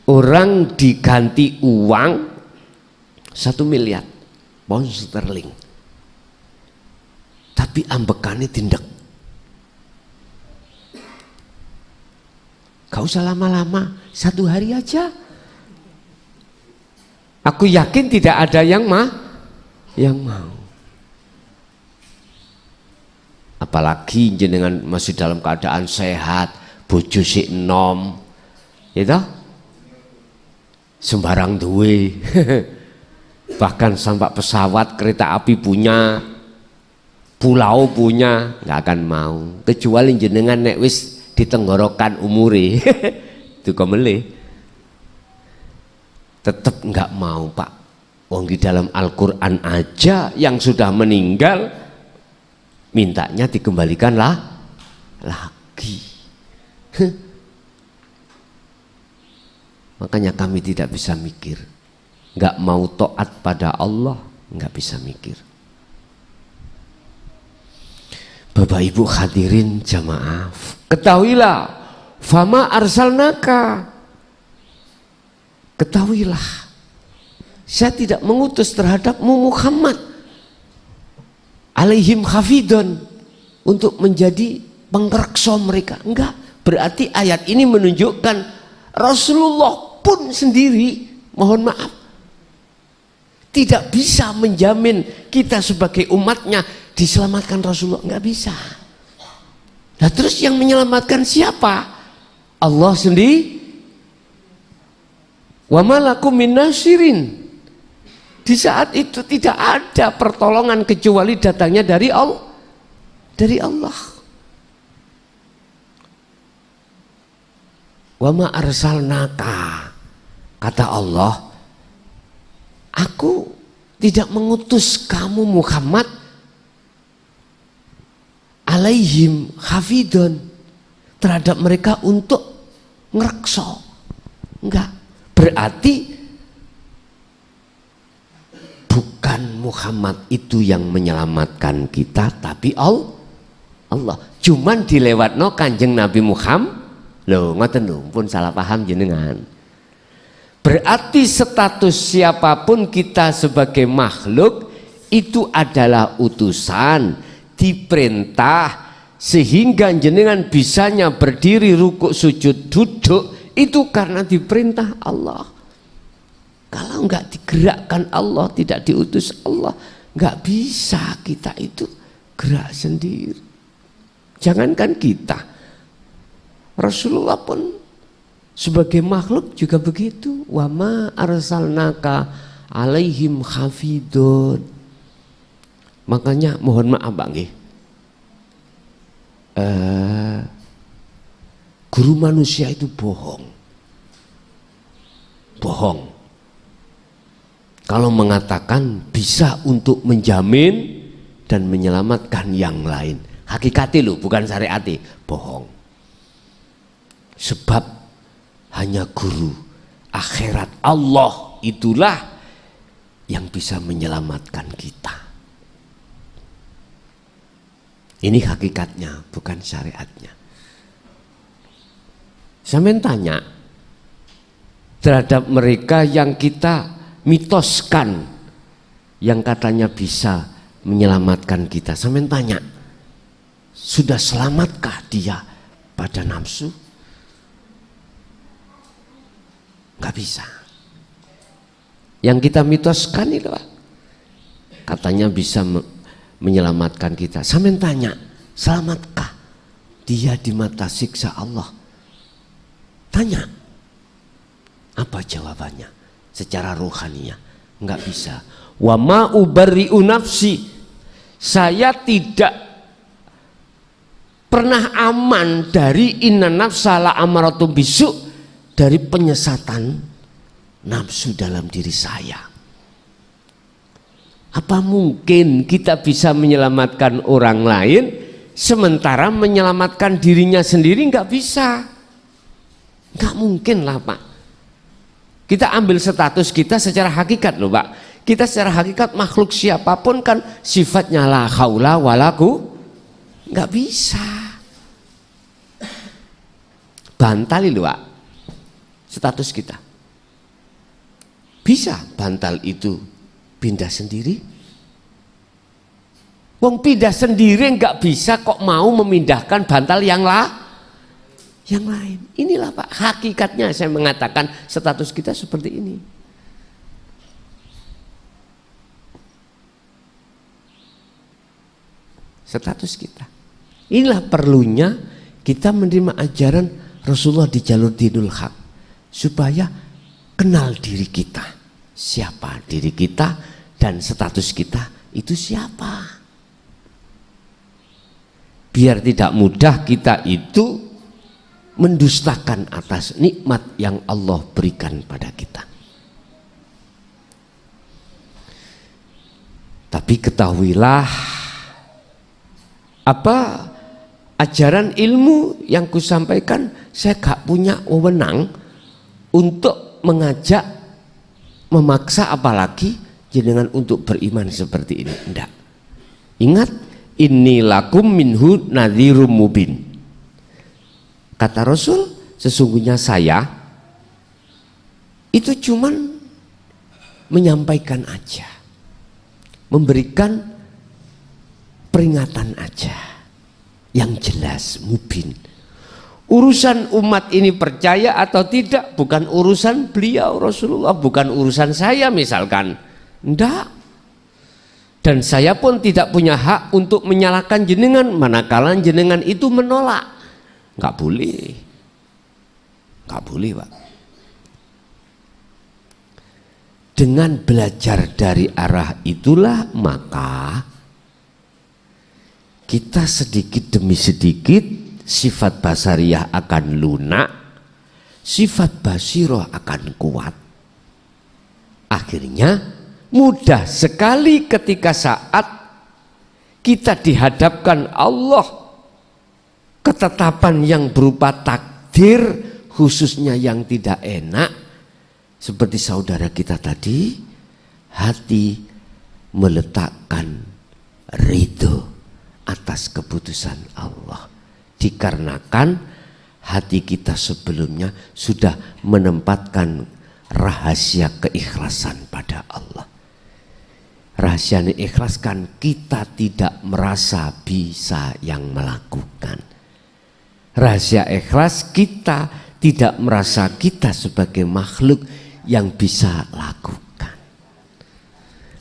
orang diganti uang 1 miliar pound sterling, tapi ambekannya tindak. Gak usah lama-lama, 1 hari aja. Aku yakin tidak ada yang mau. Apalagi jenengan masih dalam keadaan sehat, bojo sik enom, gitu, sembarang duwe. bahkan sampai pesawat, kereta api punya, pulau punya, nggak akan mau. Kecuali jenengan nek wis ditenggorokan umure, itu kemele, tetap nggak mau Pak. Wong di dalam Al-Quran aja yang sudah meninggal mintanya dikembalikanlah lagi. Makanya kami tidak bisa mikir, nggak mau taat pada Allah, nggak bisa mikir. Bapak Ibu hadirin jamaah, ketahuilah, fama arsalnaka, ketahuilah, saya tidak mengutus terhadapmu Muhammad alaihim hafidun untuk menjadi pengrekso mereka. Enggak, berarti ayat ini menunjukkan Rasulullah pun sendiri, mohon maaf, tidak bisa menjamin kita sebagai umatnya diselamatkan Rasulullah, enggak bisa. Nah terus yang menyelamatkan siapa? Allah sendiri. Wa malakum min nasirin. Di saat itu tidak ada pertolongan kecuali datangnya dari Allah. Dari Allah. Wa ma arsalnaka, kata Allah, aku tidak mengutus kamu Muhammad alaihim hafidun, terhadap mereka untuk ngerekso. Enggak, berarti bukan Muhammad itu yang menyelamatkan kita, tapi Allah. Cuman dilewatno Kanjeng Nabi Muhammad. Loh, ngoten lho, pun salah paham jenengan. Berarti status siapapun kita sebagai makhluk itu adalah utusan, diperintah, sehingga jenengan bisanya berdiri, rukuk, sujud, duduk, itu karena diperintah Allah. Kalau enggak digerakkan Allah, tidak diutus Allah, enggak bisa kita itu gerak sendiri. Jangankan kita, Rasulullah pun sebagai makhluk juga begitu. Wa ma arsalnaka alaihim hafidun. Makanya mohon maaf Pak nggih, guru manusia itu bohong kalau mengatakan bisa untuk menjamin dan menyelamatkan yang lain. Hakikati loh, bukan syariati, bohong. Sebab hanya guru akhirat Allah itulah yang bisa menyelamatkan kita. Ini hakikatnya, bukan syariatnya. Saya tanya terhadap mereka yang kita mitoskan, yang katanya bisa menyelamatkan kita. Saya tanya, sudah selamatkah dia pada nafsu? Gak bisa. Yang kita mitoskan itu katanya bisa menyelamatkan kita. Saya tanya, selamatkah dia di mata siksa Allah? Tanya, apa jawabannya? Secara ruhaninya nggak bisa. Wa ma ubarri'u nafsi, saya tidak pernah aman dari inna nafsa la amaratum bisu, dari penyesatan nafsu dalam diri saya. Apa mungkin kita bisa menyelamatkan orang lain sementara menyelamatkan dirinya sendiri? Nggak bisa, nggak mungkin lah Pak. Kita ambil status kita secara hakikat loh Pak. Kita secara hakikat makhluk siapapun kan sifatnya la haula walaku, nggak bisa. Bantali loh Pak status kita. Bisa bantal itu pindah sendiri? Wong pindah sendiri nggak bisa kok mau memindahkan bantal yang lain. Inilah Pak hakikatnya, saya mengatakan status kita seperti ini. Status kita. Inilah perlunya kita menerima ajaran Rasulullah di jalur dinul haq, supaya kenal diri kita siapa diri kita dan status kita itu siapa. Biar tidak mudah kita itu mendustakan atas nikmat yang Allah berikan pada kita. Tapi ketahuilah, apa ajaran ilmu yang kusampaikan, saya gak punya wewenang untuk mengajak, memaksa apalagi jenengan untuk beriman seperti ini. Enggak. Ingat, inni lakum minhu nadhirum mubin. Kata Rasul, sesungguhnya saya itu cuman menyampaikan aja, memberikan peringatan aja yang jelas, mubin. Urusan umat ini percaya atau tidak bukan urusan beliau Rasulullah, bukan urusan saya misalkan. Enggak. Dan saya pun tidak punya hak untuk menyalahkan jenengan manakala jenengan itu menolak. Enggak boleh. Enggak boleh, Pak. Dengan belajar dari arah itulah maka kita sedikit demi sedikit sifat basariyah akan lunak, sifat basiroh akan kuat. Akhirnya mudah sekali ketika saat kita dihadapkan Allah ketetapan yang berupa takdir, khususnya yang tidak enak, seperti saudara kita tadi, hati meletakkan ridho atas keputusan Allah, dikarenakan hati kita sebelumnya sudah menempatkan rahasia keikhlasan pada Allah. Rahasia ikhlaskan, kita tidak merasa bisa yang melakukan. Rahasia ikhlas, kita tidak merasa kita sebagai makhluk yang bisa lakukan.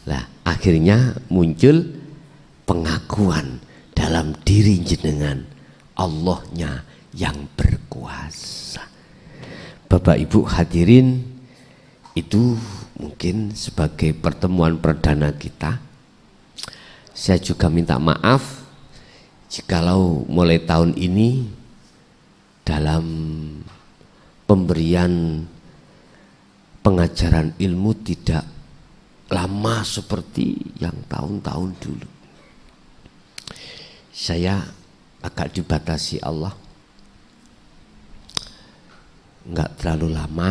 Nah, akhirnya muncul pengakuan dalam diri jenengan, Allahnya yang berkuasa. Bapak Ibu hadirin, itu mungkin sebagai pertemuan perdana kita. Saya juga minta maaf jikalau mulai tahun ini dalam pemberian pengajaran ilmu tidak lama seperti yang tahun-tahun dulu. Saya agak dibatasi Allah, enggak terlalu lama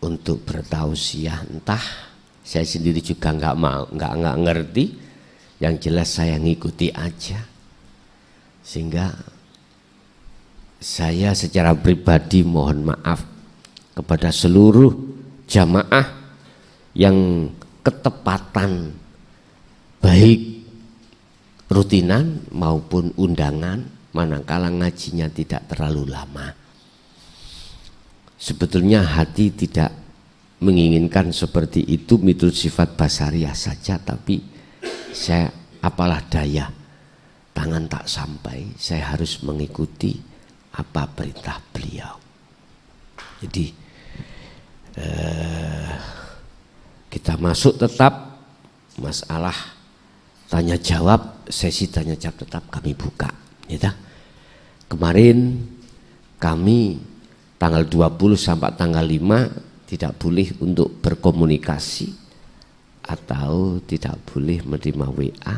untuk bertausiah. Entah saya sendiri juga enggak ngerti, yang jelas saya ngikuti aja. Sehingga saya secara pribadi mohon maaf kepada seluruh jamaah yang ketepatan baik rutinan maupun undangan manakala ngajinya tidak terlalu lama. Sebetulnya hati tidak menginginkan seperti itu, mitur sifat basariah saja, tapi saya apalah daya, tangan tak sampai, saya harus mengikuti apa perintah beliau. Jadi kita masuk tetap masalah tanya jawab, sesi tanya jawab tetap kami buka, ya. Kemarin kami tanggal 20 sampai tanggal 5 tidak boleh untuk berkomunikasi atau tidak boleh menerima WA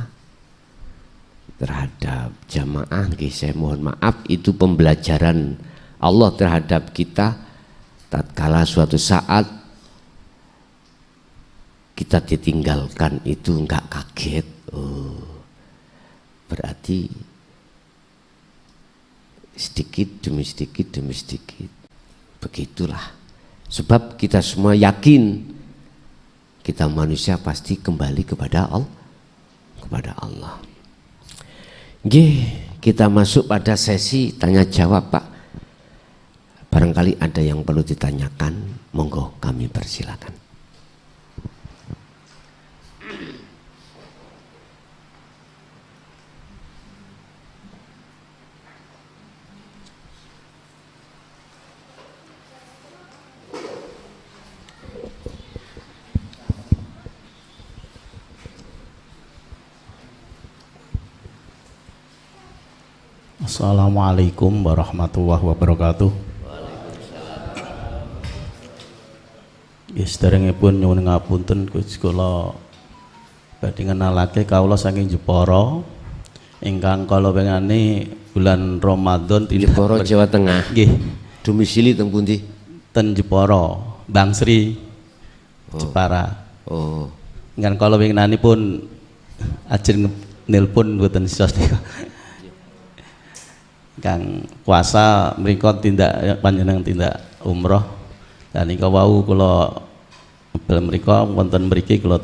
terhadap jamaah. Saya mohon maaf, itu pembelajaran Allah terhadap kita. Tatkala suatu saat kita ditinggalkan itu enggak kaget, berarti sedikit demi sedikit demi sedikit. Begitulah, sebab kita semua yakin kita manusia pasti kembali kepada Allah. Kita masuk pada sesi tanya jawab, Pak. Barangkali ada yang perlu ditanyakan, monggo kami persilakan. Assalamualaikum warahmatullahi wabarakatuh. Sedherengipun nyuwun ngapunten Gusti kula badhe ngenalake kawula saking Jepara ingkang kala wengane bulan Ramadan Jepara Jawa Tengah. Nggih. Domisili teng pundi? Ten Jepara, Bangsri. Jepara. Oh. Ingkang kala wenginanipun ajeng nelpon mboten sios nika. Kang puasa mriku tindak panjenengan tindak umroh dan nika wau kula bel mriku wonten mriki kula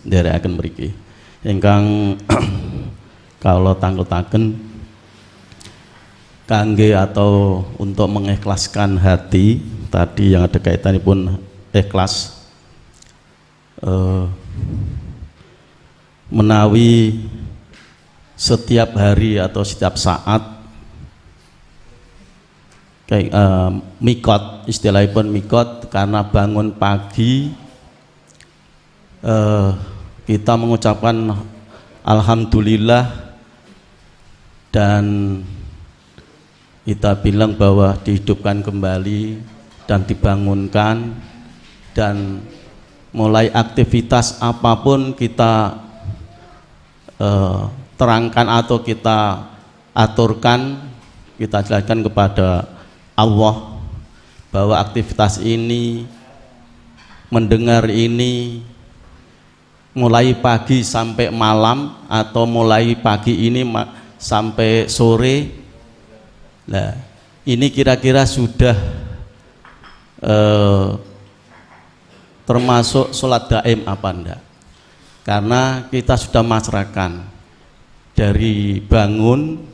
nderekaken mriki ingkang kawula tangkutaken kangge atau untuk mengikhlaskan hati tadi yang ada kaitanipun ikhlas menawi setiap hari atau setiap saat kayak mikot, istilahipun mikot karena bangun pagi kita mengucapkan alhamdulillah dan kita bilang bahwa dihidupkan kembali dan dibangunkan dan mulai aktivitas apapun kita terangkan atau kita aturkan, kita jelaskan kepada Allah bahwa aktivitas ini, mendengar ini mulai pagi sampai malam atau mulai pagi ini sampai sore. Nah, ini kira-kira sudah termasuk sholat daim apa enggak? Karena kita sudah masrakan dari bangun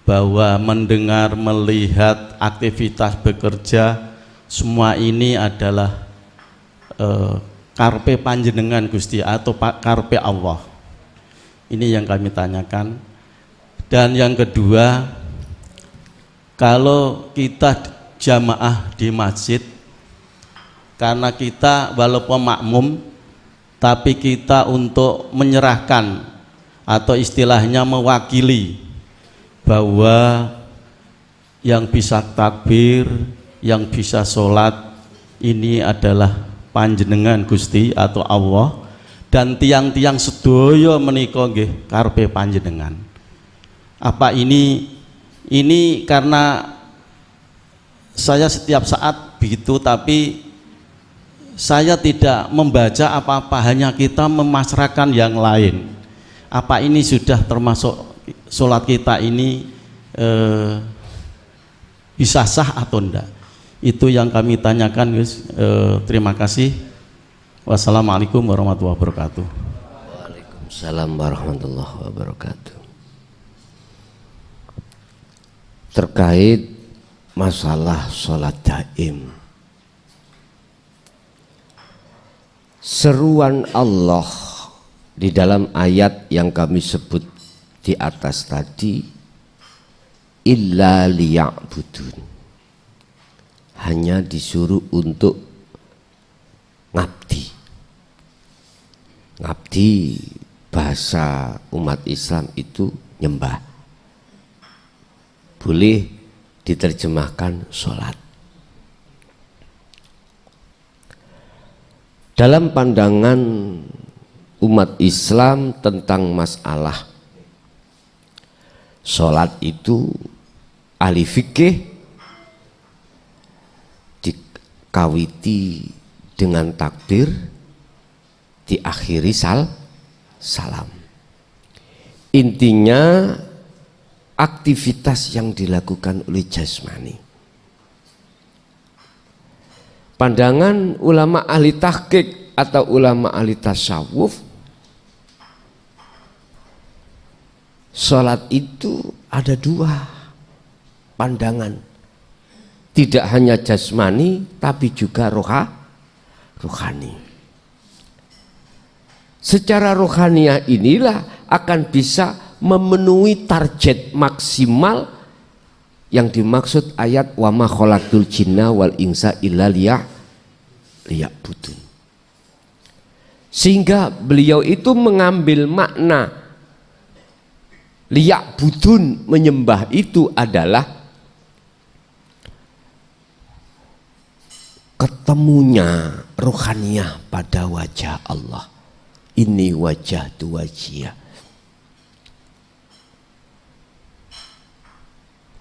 bahwa mendengar, melihat, aktivitas bekerja semua ini adalah karpe panjenengan Gusti atau karpe Allah. Ini yang kami tanyakan. Dan yang kedua, kalau kita jamaah di masjid karena kita walaupun makmum tapi kita untuk menyerahkan atau istilahnya mewakili bahwa yang bisa takbir, yang bisa sholat ini adalah panjenengan Gusti atau Allah dan tiang-tiang sedaya menika nggih karepe panjenengan. Apa ini karena saya setiap saat begitu tapi saya tidak membaca apa-apa, hanya kita memasrahkan yang lain. Apa ini sudah termasuk sholat kita ini bisa sah atau enggak? Itu yang kami tanyakan, guys. Terima kasih. Wassalamualaikum warahmatullahi wabarakatuh. Waalaikumsalam warahmatullahi wabarakatuh. Terkait masalah sholat daim, seruan Allah di dalam ayat yang kami sebut di atas tadi, illa liya'budun, hanya disuruh untuk ngabdi. Ngabdi bahasa umat Islam itu nyembah, boleh diterjemahkan sholat. Dalam pandangan umat Islam tentang masalah sholat itu, ahli fikih dikawiti dengan takbir, diakhiri salam. Intinya aktivitas yang dilakukan oleh jasmani. Pandangan ulama ahli tahqiq atau ulama ahli tasawuf, sholat itu ada dua pandangan, tidak hanya jasmani tapi juga rohani. Secara rohaniah inilah akan bisa memenuhi target maksimal yang dimaksud ayat wa ma khalaqtul jinna wal insa illa liya'budun. Sehingga beliau itu mengambil makna Liya'budun, menyembah itu adalah ketemunya ruhaniyah pada wajah Allah. Ini wajah tu wajiyah.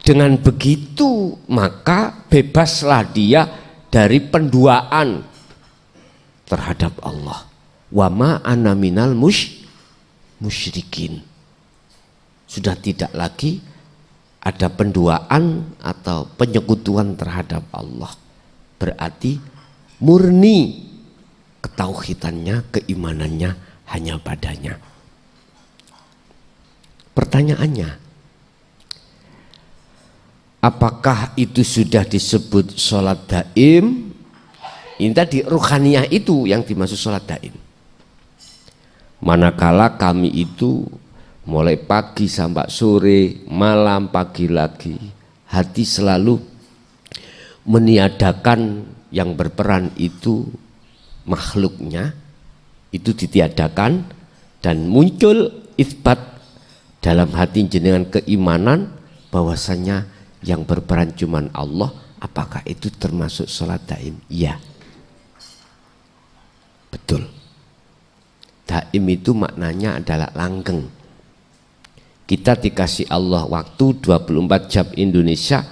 Dengan begitu maka bebaslah dia dari penduaan terhadap Allah. Wa ma ana minal musyrikin. Sudah tidak lagi ada penduaan atau penyekutuan terhadap Allah. Berarti murni ketauhidannya, keimanannya hanya padanya. Pertanyaannya, apakah itu sudah disebut sholat daim? Ini tadi ruhaniyah itu yang dimaksud sholat daim. Manakala kami itu mulai pagi sampai sore, malam, pagi lagi, hati selalu meniadakan yang berperan itu makhluknya, itu ditiadakan dan muncul isbat dalam hati jenengan keimanan bahwasanya yang berperan cuman Allah. Apakah itu termasuk sholat daim? Iya, betul. Daim itu maknanya adalah langgeng. Kita dikasih Allah waktu 24 jam Indonesia,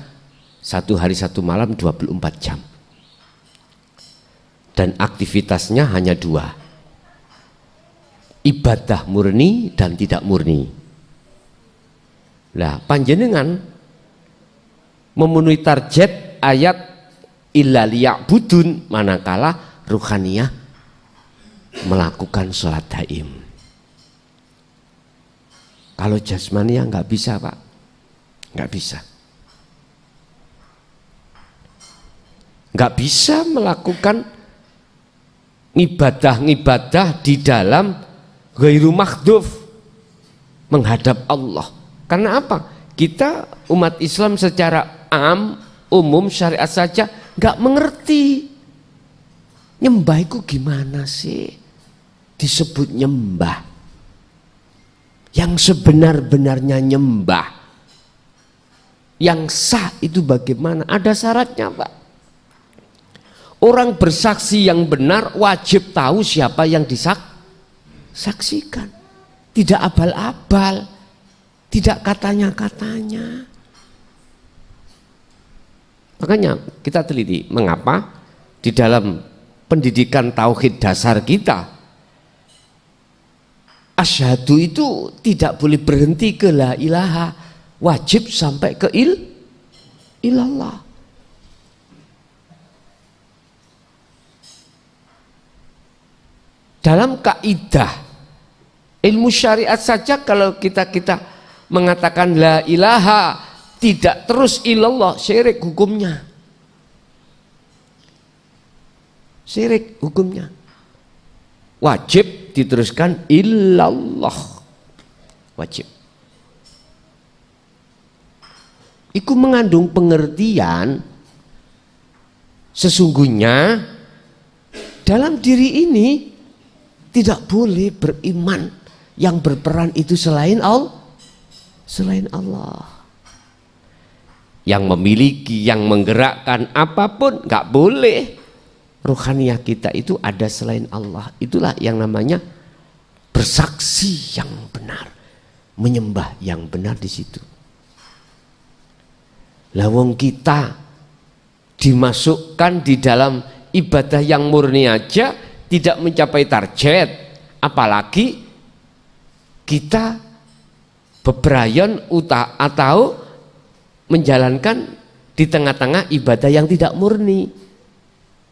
satu hari satu malam 24 jam. Dan aktivitasnya hanya dua, ibadah murni dan tidak murni. Nah, panjenengan memenuhi target ayat illa liya'budun manakala ruhaniyah melakukan sholat daim. Kalau jasmania nggak bisa, Pak, nggak bisa. Nggak bisa melakukan ibadah-ibadah di dalam ghairu makhduf, menghadap Allah. Karena apa? Kita umat Islam secara umum syariat saja nggak mengerti nyembah itu gimana sih disebut nyembah. Yang sebenar-benarnya nyembah, yang sah itu bagaimana? Ada syaratnya, Pak. Orang bersaksi yang benar wajib tahu siapa yang disaksikan. Tidak abal-abal, tidak katanya-katanya. Makanya kita teliti mengapa di dalam pendidikan tauhid dasar kita asyhadu itu tidak boleh berhenti ke la ilaha, wajib sampai ke ilallah. Dalam kaidah ilmu syariat saja kalau kita mengatakan la ilaha tidak terus ilallah, syirik hukumnya. Syirik hukumnya. Wajib diteruskan illallah, wajib. Itu mengandung pengertian sesungguhnya dalam diri ini tidak boleh beriman yang berperan itu selain Allah, yang memiliki, yang menggerakkan apapun nggak boleh. Ruhaniyah kita itu ada selain Allah. Itulah yang namanya bersaksi yang benar, menyembah yang benar di situ. Lawang kita dimasukkan di dalam ibadah yang murni aja tidak mencapai target, apalagi kita bebrayan atau menjalankan di tengah-tengah ibadah yang tidak murni.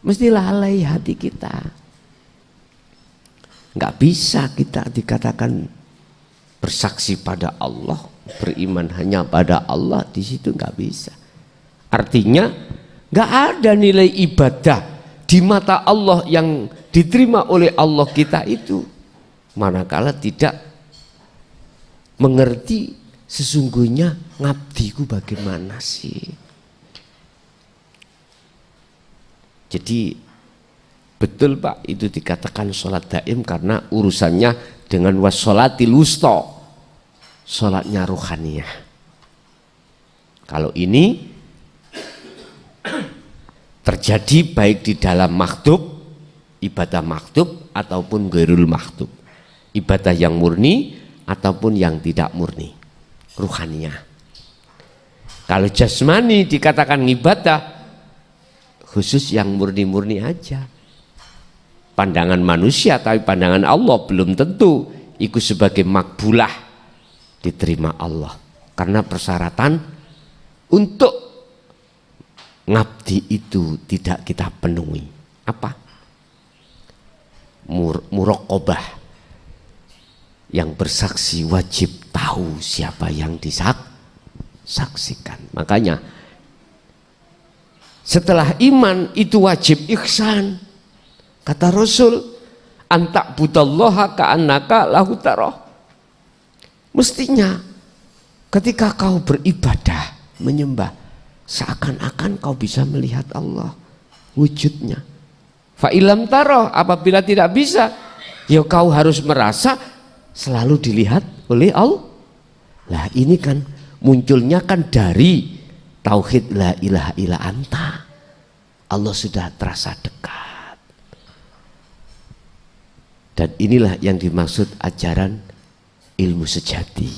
Mesti lalai hati kita. Nggak bisa kita dikatakan bersaksi pada Allah, beriman hanya pada Allah, di situ nggak bisa. Artinya nggak ada nilai ibadah di mata Allah yang diterima oleh Allah kita itu, manakala tidak mengerti sesungguhnya ngabdiku bagaimana sih. Jadi betul, Pak, itu dikatakan sholat daim karena urusannya dengan wassolatil wusta, sholatnya ruhaniyah. Kalau ini terjadi baik di dalam maktub, ibadah maktub ataupun ghairul maktub, ibadah yang murni ataupun yang tidak murni, ruhaniyah. Kalau jasmani dikatakan ibadah, khusus yang murni-murni aja. Pandangan manusia, tapi pandangan Allah belum tentu ikut sebagai makbulah, diterima Allah. Karena persyaratan untuk ngabdi itu tidak kita penuhi. Apa? Muraqabah. Yang bersaksi wajib tahu siapa yang disaksikan. Makanya setelah iman itu wajib ihsan. Kata Rasul, antak budallaha ka'annaka lahu tarah. Mestinya ketika kau beribadah, menyembah, seakan-akan kau bisa melihat Allah wujudnya. Fa ilam tarah, apabila tidak bisa, ya kau harus merasa selalu dilihat oleh Allah. Lah ini kan munculnya kan dari tauhid la ilaha illa anta. Allah sudah terasa dekat. Dan inilah yang dimaksud ajaran ilmu sejati,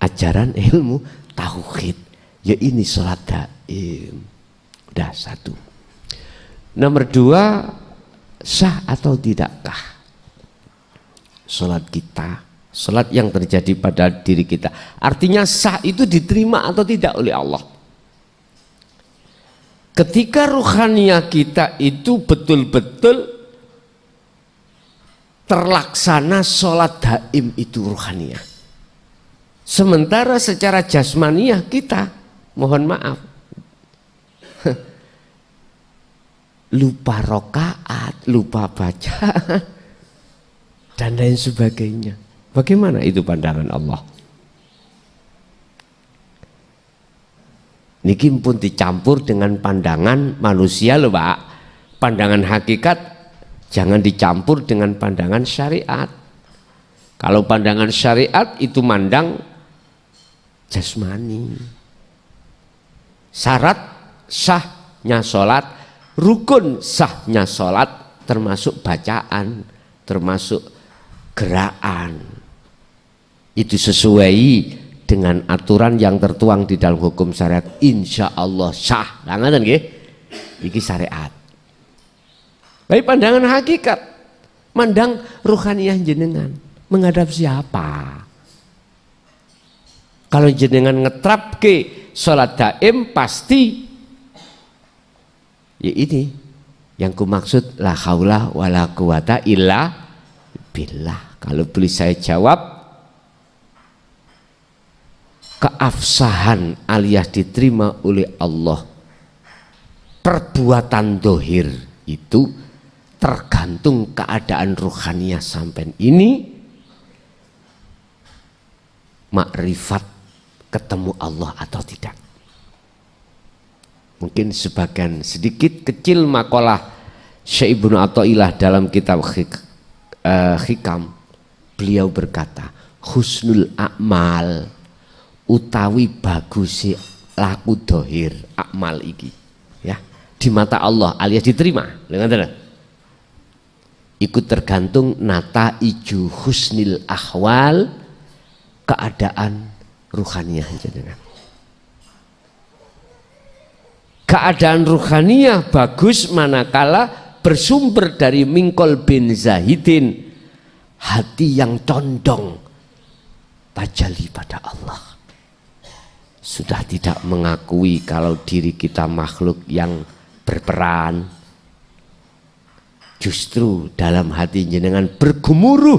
ajaran ilmu tauhid. Ya ini sholat daim. Udah satu. Nomor dua, sah atau tidakkah sholat kita, sholat yang terjadi pada diri kita. Artinya sah itu diterima atau tidak oleh Allah. Ketika ruhaniyah kita itu betul-betul terlaksana, sholat daim itu ruhaniyah. Sementara secara jasmaniyah kita, mohon maaf, lupa rokaat, lupa baca, dan lain sebagainya. Bagaimana itu pandangan Allah? Niki pun dicampur dengan pandangan manusia loh Pak. Pandangan hakikat jangan dicampur dengan pandangan syariat. Kalau pandangan syariat itu mandang jasmani. Syarat sahnya sholat, rukun sahnya sholat, termasuk bacaan, termasuk gerakan. Itu sesuai dengan aturan yang tertuang di dalam hukum syariat. Insya Allah sah. Nah, ngoten nggih. Iki syariat. Tapi pandangan hakikat, mandang ruhaniyah jenengan menghadap siapa? Kalau jenengan ngetrap ke sholat daim pasti ya ini yang kumaksud la haula wala quwata illa billah. Kalau boleh saya jawab, keafsahan alias diterima oleh Allah perbuatan dohir itu tergantung keadaan ruhaniyah sampai ini makrifat ketemu Allah atau tidak. Mungkin sebagian sedikit kecil makalah Syekh Ibnu Athaillah dalam kitab Hikam, beliau berkata husnul a'mal utawi bagusi laku dohir akmal iki ya di mata Allah alias diterima. Ikut tergantung nata iju husnil ahwal, keadaan ruhaniyah jenengan. Keadaan ruhaniyah bagus manakala bersumber dari mingkol bin zahidin, hati yang condong tajalli pada Allah. Sudah tidak mengakui kalau diri kita makhluk yang berperan. Justru dalam hati jenengan bergemuruh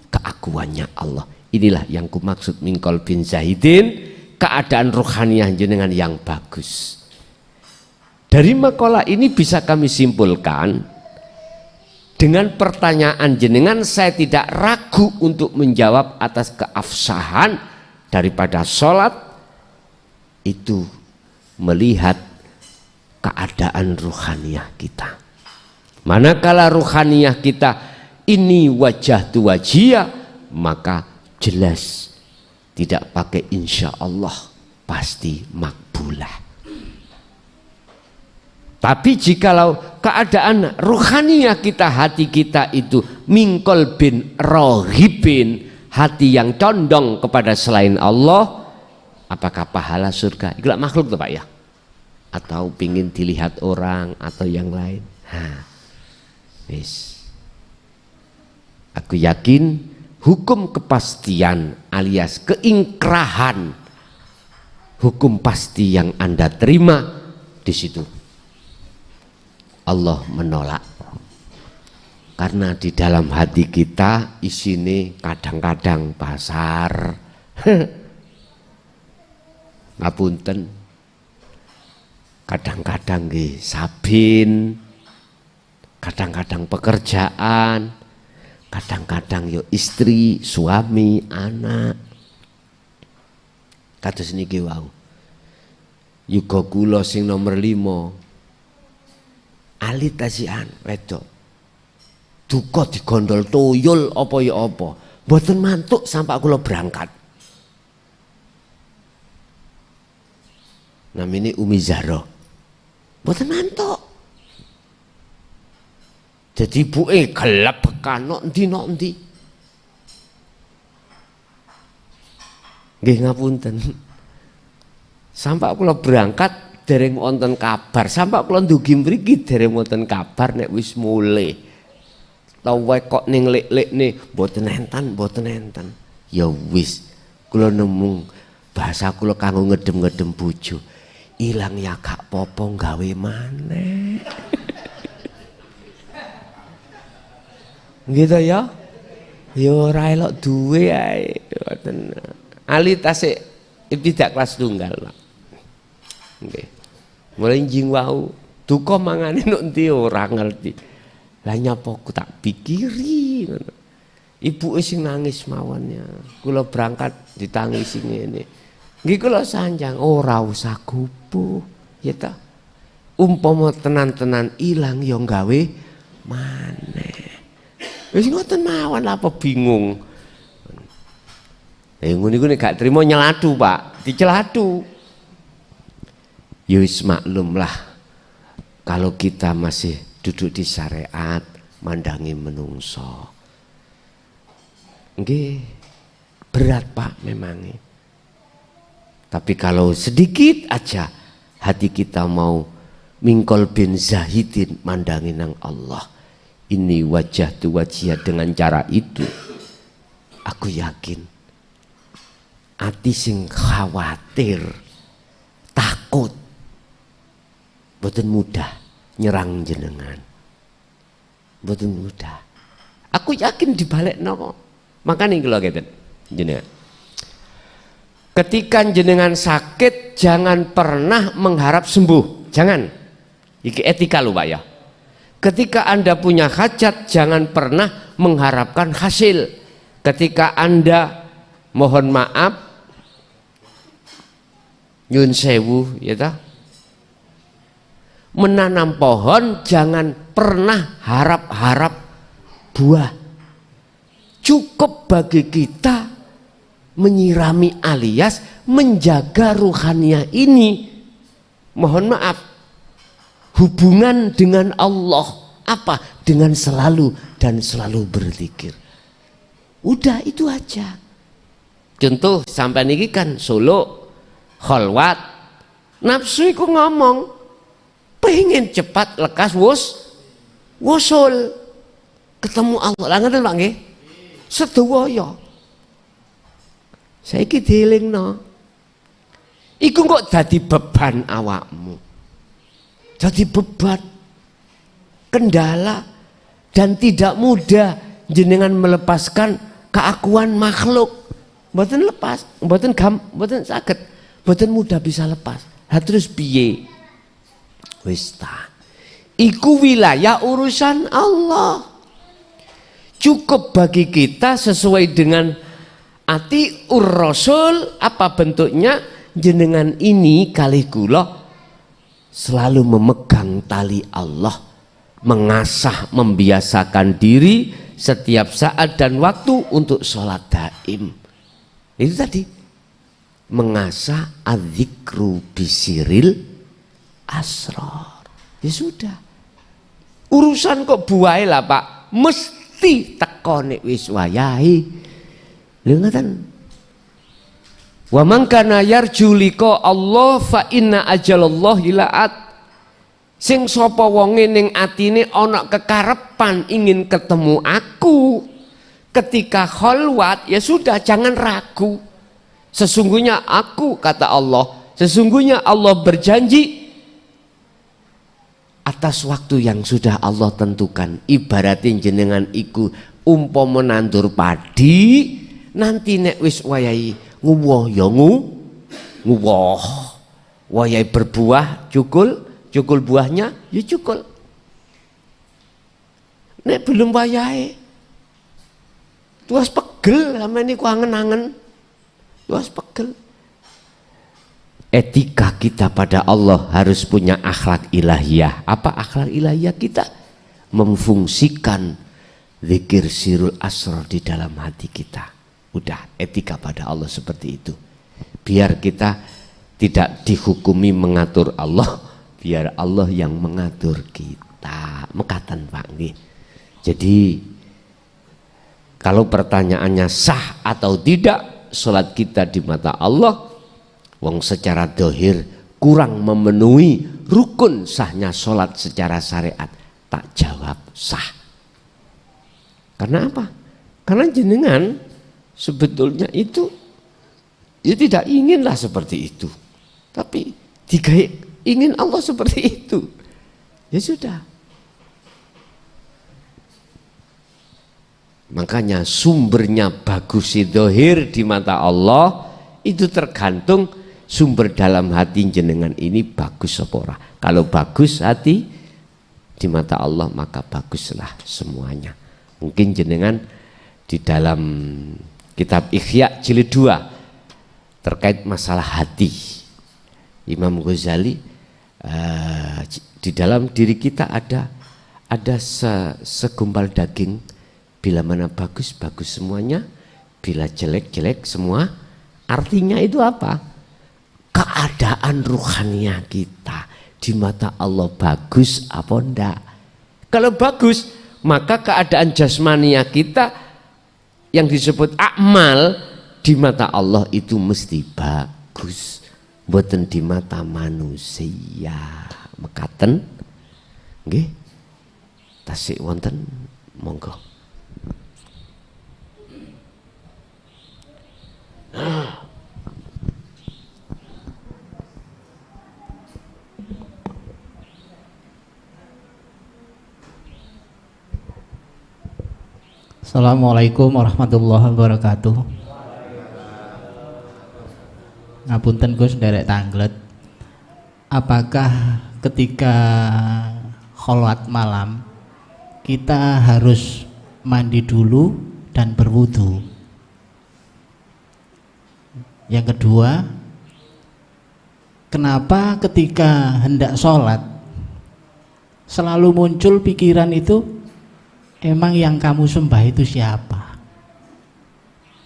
keakuannya Allah. Inilah yang kumaksud mingkol bin zahidin, keadaan ruhaniyah jenengan yang bagus. Dari makalah ini bisa kami simpulkan, dengan pertanyaan jenengan saya tidak ragu untuk menjawab atas keafsahan daripada sholat itu melihat keadaan ruhaniyah kita. Manakala ruhaniyah kita ini wajah tu wajiyah, maka jelas tidak pakai insya Allah, pasti makbulah. Tapi jikalau keadaan ruhaniyah kita, hati kita itu mingkol bin rohibin, hati yang condong kepada selain Allah, apakah pahala surga? Itu makhluk tuh Pak ya? Atau pingin dilihat orang atau yang lain? Wis. Aku yakin hukum kepastian alias keingkrahan, hukum pasti yang Anda terima di situ. Allah menolak karena di dalam hati kita isine kadang-kadang pasar, ngapunten, kadang-kadang nggih sabin, kadang-kadang pekerjaan, kadang-kadang yo istri, suami, anak. Kados niki wau. Yuga kula sing nomor 5. Alit tasian wedok duka digondol tuyul apa ya apa, mboten mantuk sampai kula berangkat. Namine Umi Zahra mboten mantuk, jadi ibuke gelap bekano endi nggih ngapunten, sampai kula berangkat dereng wonten kabar, sampai kula ndugi mriki dereng wonten kabar nek wis mulih. Tau wae kok ning lek-lekne mboten enten. Ya wis, kula nemu bahasa kula kanggo ngedem-ngedem bojo. Ilang ya gak popo gawe maneh. Gitu ya. Ya ora elok duwe ae. Mboten. Ali tasik ibtidak kelas tunggal, Pak. Nggih. Mulai njing wau duka mangane nuk endi ora ngerti. Lah nyapa ku tak pikiri ngono. Ibuke sing nangis mawonnya. Kula berangkat ditangisi ngene. Nggih kula sanjang ora usah gupuh, ya ta. Umpama tenan-tenan ilang ya gawe maneh. Wis ngoten mawon lah apa bingung. Ngono niku nek gak trimo nyeladu, Pak. Diceladu. Ya wis maklum lah kalau kita masih duduk di syariat mandangi menungso. Nggih berat Pak memangnya. Tapi kalau sedikit aja hati kita mau mingkol bin zahidin mandangi nang Allah, ini wajah tu wajah dengan cara itu, aku yakin hati sing khawatir, takut, boten mudah nyerang jenengan, boten mudah. Aku yakin dibalik kok. Makanya kalau gitu jenengan, ketika jenengan sakit jangan pernah mengharap sembuh, jangan. Iki etika lho Pak ya. Ketika Anda punya hajat jangan pernah mengharapkan hasil. Ketika Anda mohon maaf nyun sewu ya ta, menanam pohon jangan pernah harap-harap buah. Cukup bagi kita menyirami alias menjaga ruhaniyah ini. Mohon maaf, hubungan dengan Allah apa? Dengan selalu dan selalu berzikir. Udah itu aja. Contoh sampai niki kan Solo kholwat, nafsu iku ngomong pengen cepat lekas wusul ketemu Allah. Lah ngeten Pak nggih. Sedaya. Saiki dielingno. Iku kok dadi beban awakmu. Jadi beban, kendala, dan tidak mudah jenengan melepaskan keakuan makhluk. Mboten lepas, mboten saged, mboten mudah bisa lepas. Ha terus piye? Wis ta. Iku wilayah urusan Allah. Cukup bagi kita sesuai dengan ati ur-rasul, apa bentuknya jenengan ini kali kula selalu memegang tali Allah, mengasah, membiasakan diri setiap saat dan waktu untuk sholat daim. Itu tadi mengasah adzikru bisiril asrar. Ya sudah. Urusan kok buahe lah Pak, mesti teko nek wis wayahe. Lha ngoten. Wa man kana yarju liqa Allah fa inna ajalallahi la'at. Sing sapa wonge ning atine ana kekarepan ingin ketemu aku, ketika khalwat ya sudah jangan ragu. Sesungguhnya aku, kata Allah, sesungguhnya Allah berjanji atas waktu yang sudah Allah tentukan. Ibaratin jenengan iku umpama nandur padi, nanti nek wis wayahe nguwoh ya nguwoh, wayahe berbuah cukul buahnya ya cukul. Nek belum wayahe tuas pegel sama ini ku angen-angen, tuas pegel. Etika kita pada Allah harus punya akhlak ilahiyah. Apa akhlak ilahiyah kita? Memfungsikan zikir sirul asrar di dalam hati kita. Udah, etika pada Allah seperti itu. Biar kita tidak dihukumi mengatur Allah, biar Allah yang mengatur kita. Mekatan Pak nggih. Jadi kalau pertanyaannya sah atau tidak salat kita di mata Allah, wong secara dohir kurang memenuhi rukun sahnya sholat secara syariat, tak jawab sah. Karena apa? Karena jenengan sebetulnya itu ya tidak inginlah seperti itu, tapi jika ingin Allah seperti itu ya sudah. Makanya sumbernya bagus dohir di mata Allah itu tergantung sumber dalam hati jenengan ini bagus apa ora. Kalau bagus hati di mata Allah maka baguslah semuanya. Mungkin jenengan di dalam kitab Ihya jilid 2 terkait masalah hati, Imam Ghazali di dalam diri kita ada segumpal daging, bila mana bagus bagus semuanya, bila jelek jelek semua. Artinya itu apa? Keadaan ruhania kita di mata Allah bagus apa enggak? Kalau bagus, maka keadaan jasmania kita yang disebut amal di mata Allah itu mesti bagus, mboten di mata manusia. Mekaten nggih. Tasik wonten monggo. Assalamualaikum warahmatullahi wabarakatuh. Ngapunten Gus derek tanglet. Apakah ketika kholat malam kita harus mandi dulu dan berwudu? Yang kedua, kenapa ketika hendak sholat selalu muncul pikiran itu, emang yang kamu sembah itu siapa?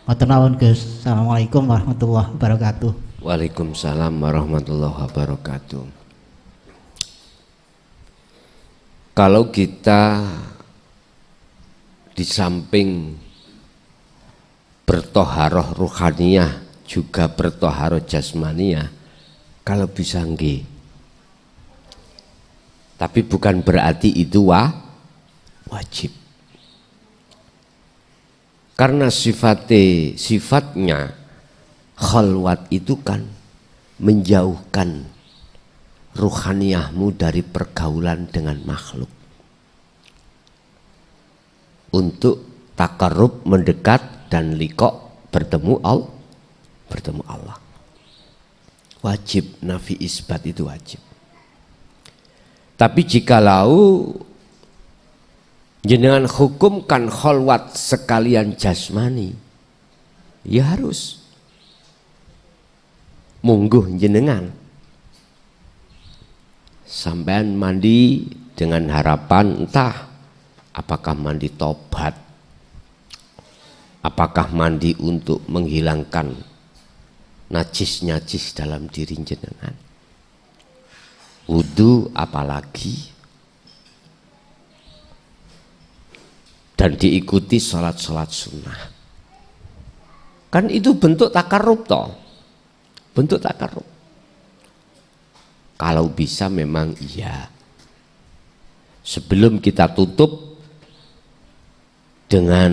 Matur nuwun Gus. Assalamualaikum warahmatullahi wabarakatuh. Waalaikumsalam warahmatullahi wabarakatuh. Kalau kita di samping bertoharoh ruhaniyah juga bertoharoh jasmaniyah, kalau bisa nggih. Tapi bukan berarti itu wajib. Karena sifatnya khalwat itu kan menjauhkan ruhaniyahmu dari pergaulan dengan makhluk, untuk takarrub mendekat dan liqa bertemu Allah. Wajib, nafi isbat itu wajib. Tapi jikalau jenengan hukumkan khalwat sekalian jasmani, ya harus mungguh jenengan sampean mandi dengan harapan entah apakah mandi tobat, apakah mandi untuk menghilangkan najis dalam diri jenengan. Wudu apalagi, dan diikuti sholat-sholat sunnah. Kan itu bentuk takarrub toh, bentuk takarrub. Kalau bisa memang iya. Sebelum kita tutup dengan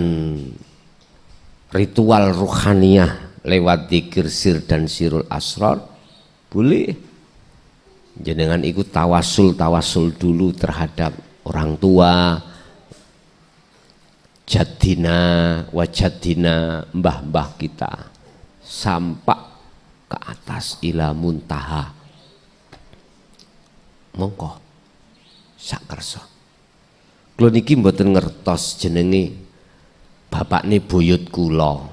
ritual ruhaniyah lewat dzikir sir dan sirul asrar, boleh jenengan ikut tawasul dulu terhadap orang tua, jadina wajadina, mbah-mbah kita, sampai ke atas ila muntaha. Monggo sak kersa. Kula niki mboten ngertos jenenge bapakne buyut kula,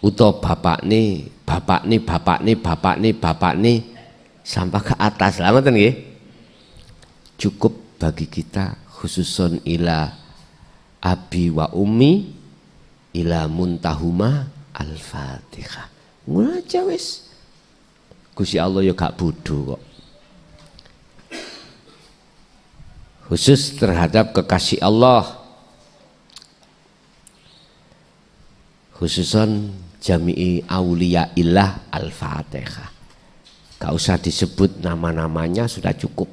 utawa bapakne sampai ke atas lah, ngoten nggih. Cukup bagi kita khususon ila abi wa ummi ila muntahuma al-Fatihah. Ngono aja wis. Gusti Allah ya gak bodoh kok. Khusus terhadap kekasih Allah, khususon jami'i auliya illah al-Fatihah. Gak usah disebut nama-namanya, sudah cukup.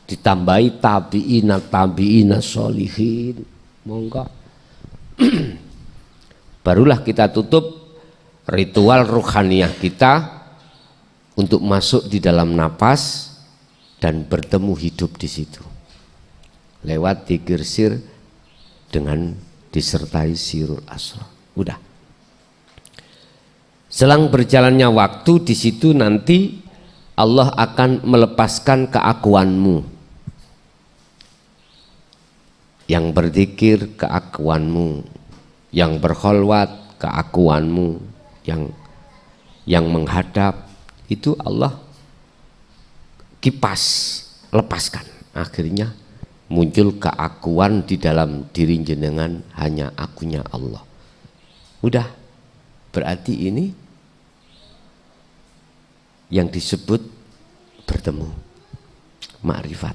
Ditambahi tabi'ina sholihin, monggo. Barulah kita tutup ritual ruhaniyah kita untuk masuk di dalam napas dan bertemu hidup di situ lewat dzikir sir dengan disertai sirul asrar. Udah. Selang berjalannya waktu di situ nanti Allah akan melepaskan keakuanmu. Yang berzikir keakuanmu, yang berkholwat keakuanmu, yang menghadap itu Allah kipas, lepaskan. Akhirnya muncul keakuan di dalam diri jenengan, hanya akunya Allah. Udah, berarti ini yang disebut bertemu makrifat.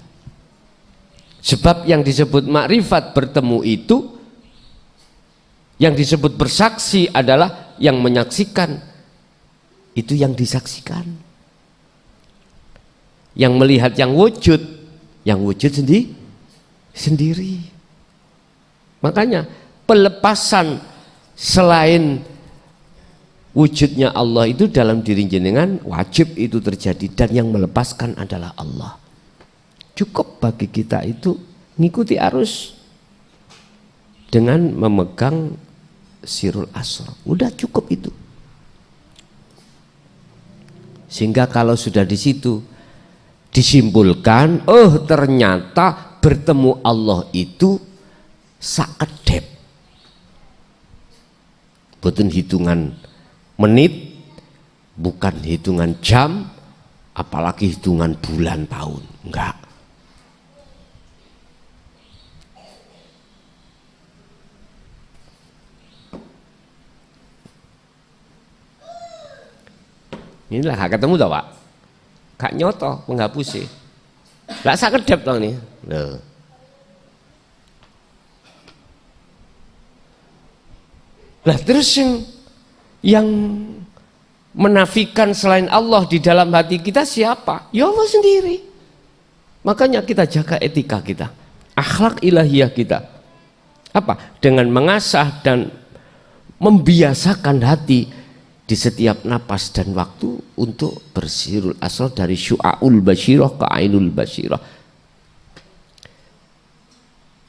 Sebab yang disebut makrifat bertemu itu, yang disebut bersaksi adalah yang menyaksikan, itu yang disaksikan. Yang melihat yang wujud sendiri. Makanya pelepasan selain wujudnya Allah itu dalam diri jenengan wajib itu terjadi, dan yang melepaskan adalah Allah. Cukup bagi kita itu ngikuti arus dengan memegang sirul asrar. Udah cukup itu. Sehingga kalau sudah di situ disimpulkan, oh ternyata bertemu Allah itu sakedep, bukan hitungan menit, bukan hitungan jam, apalagi hitungan bulan tahun, enggak. Inilah ketemu toh Pak, gak nyoto menghapusnya, lah sakedep toh nih. Lah terus yang menafikan selain Allah di dalam hati kita siapa? Ya Allah sendiri. Makanya kita jaga etika kita, akhlak ilahiyah kita. Apa? Dengan mengasah dan membiasakan hati di setiap napas dan waktu untuk bersirul asrar dari syu'aul basyirah ke ainul basyirah.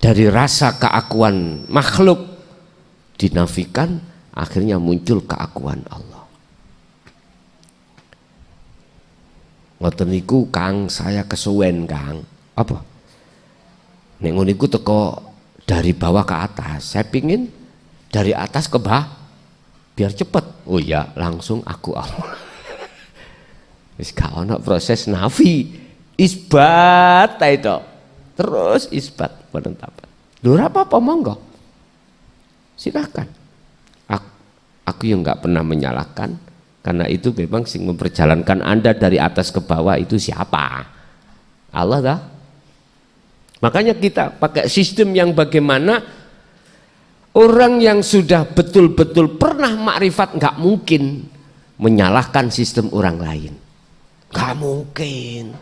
Dari rasa keakuan makhluk dinafikan, akhirnya muncul keakuan Allah. Ngoten niku Kang, saya kesuwen Kang. Apa? Nek ngono niku teko dari bawah ke atas. Saya pingin dari atas ke bawah biar cepet. Oh ya, langsung aku Allah. Wis gak ono proses nafi, isbat itu. Terus isbat penetapan. Lho ora apa-apa, monggo. Silakan. Aku aku yang nggak pernah menyalahkan, karena itu memang sing memperjalankan Anda dari atas ke bawah itu siapa? Allah dah. Makanya kita pakai sistem yang bagaimana orang yang sudah betul-betul pernah makrifat nggak mungkin menyalahkan sistem orang lain, nggak mungkin.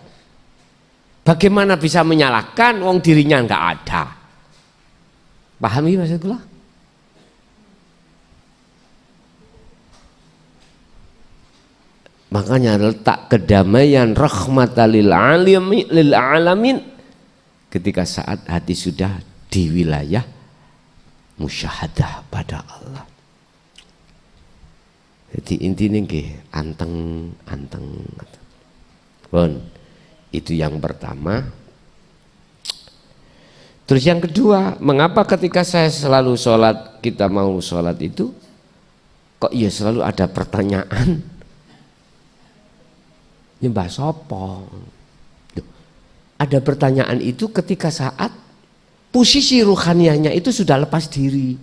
Bagaimana bisa menyalahkan wong dirinya nggak ada? Pahami maksudku? Makanya letak kedamaian rahmatan lil alamin ketika saat hati sudah di wilayah musyahadah pada Allah. Jadi intinya nggih anteng. Bon, itu yang pertama. Terus yang kedua, mengapa ketika saya selalu sholat, kita mau sholat itu kok ya selalu ada pertanyaan nyembah sopo? Ada pertanyaan itu ketika saat posisi ruhaniahnya itu sudah lepas diri.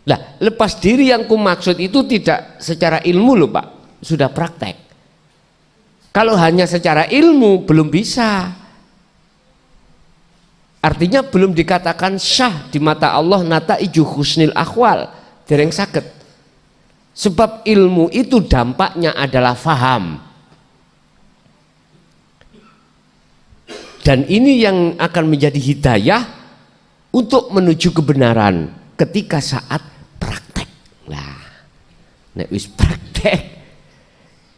Nah, lepas diri yang kumaksud itu tidak secara ilmu loh Pak, sudah praktek. Kalau hanya secara ilmu belum bisa. Artinya belum dikatakan syah di mata Allah nataiju husnil akhwal, dereng saged. Sebab ilmu itu dampaknya adalah faham. Dan ini yang akan menjadi hidayah untuk menuju kebenaran ketika saat praktek. Nah, nek wis praktek,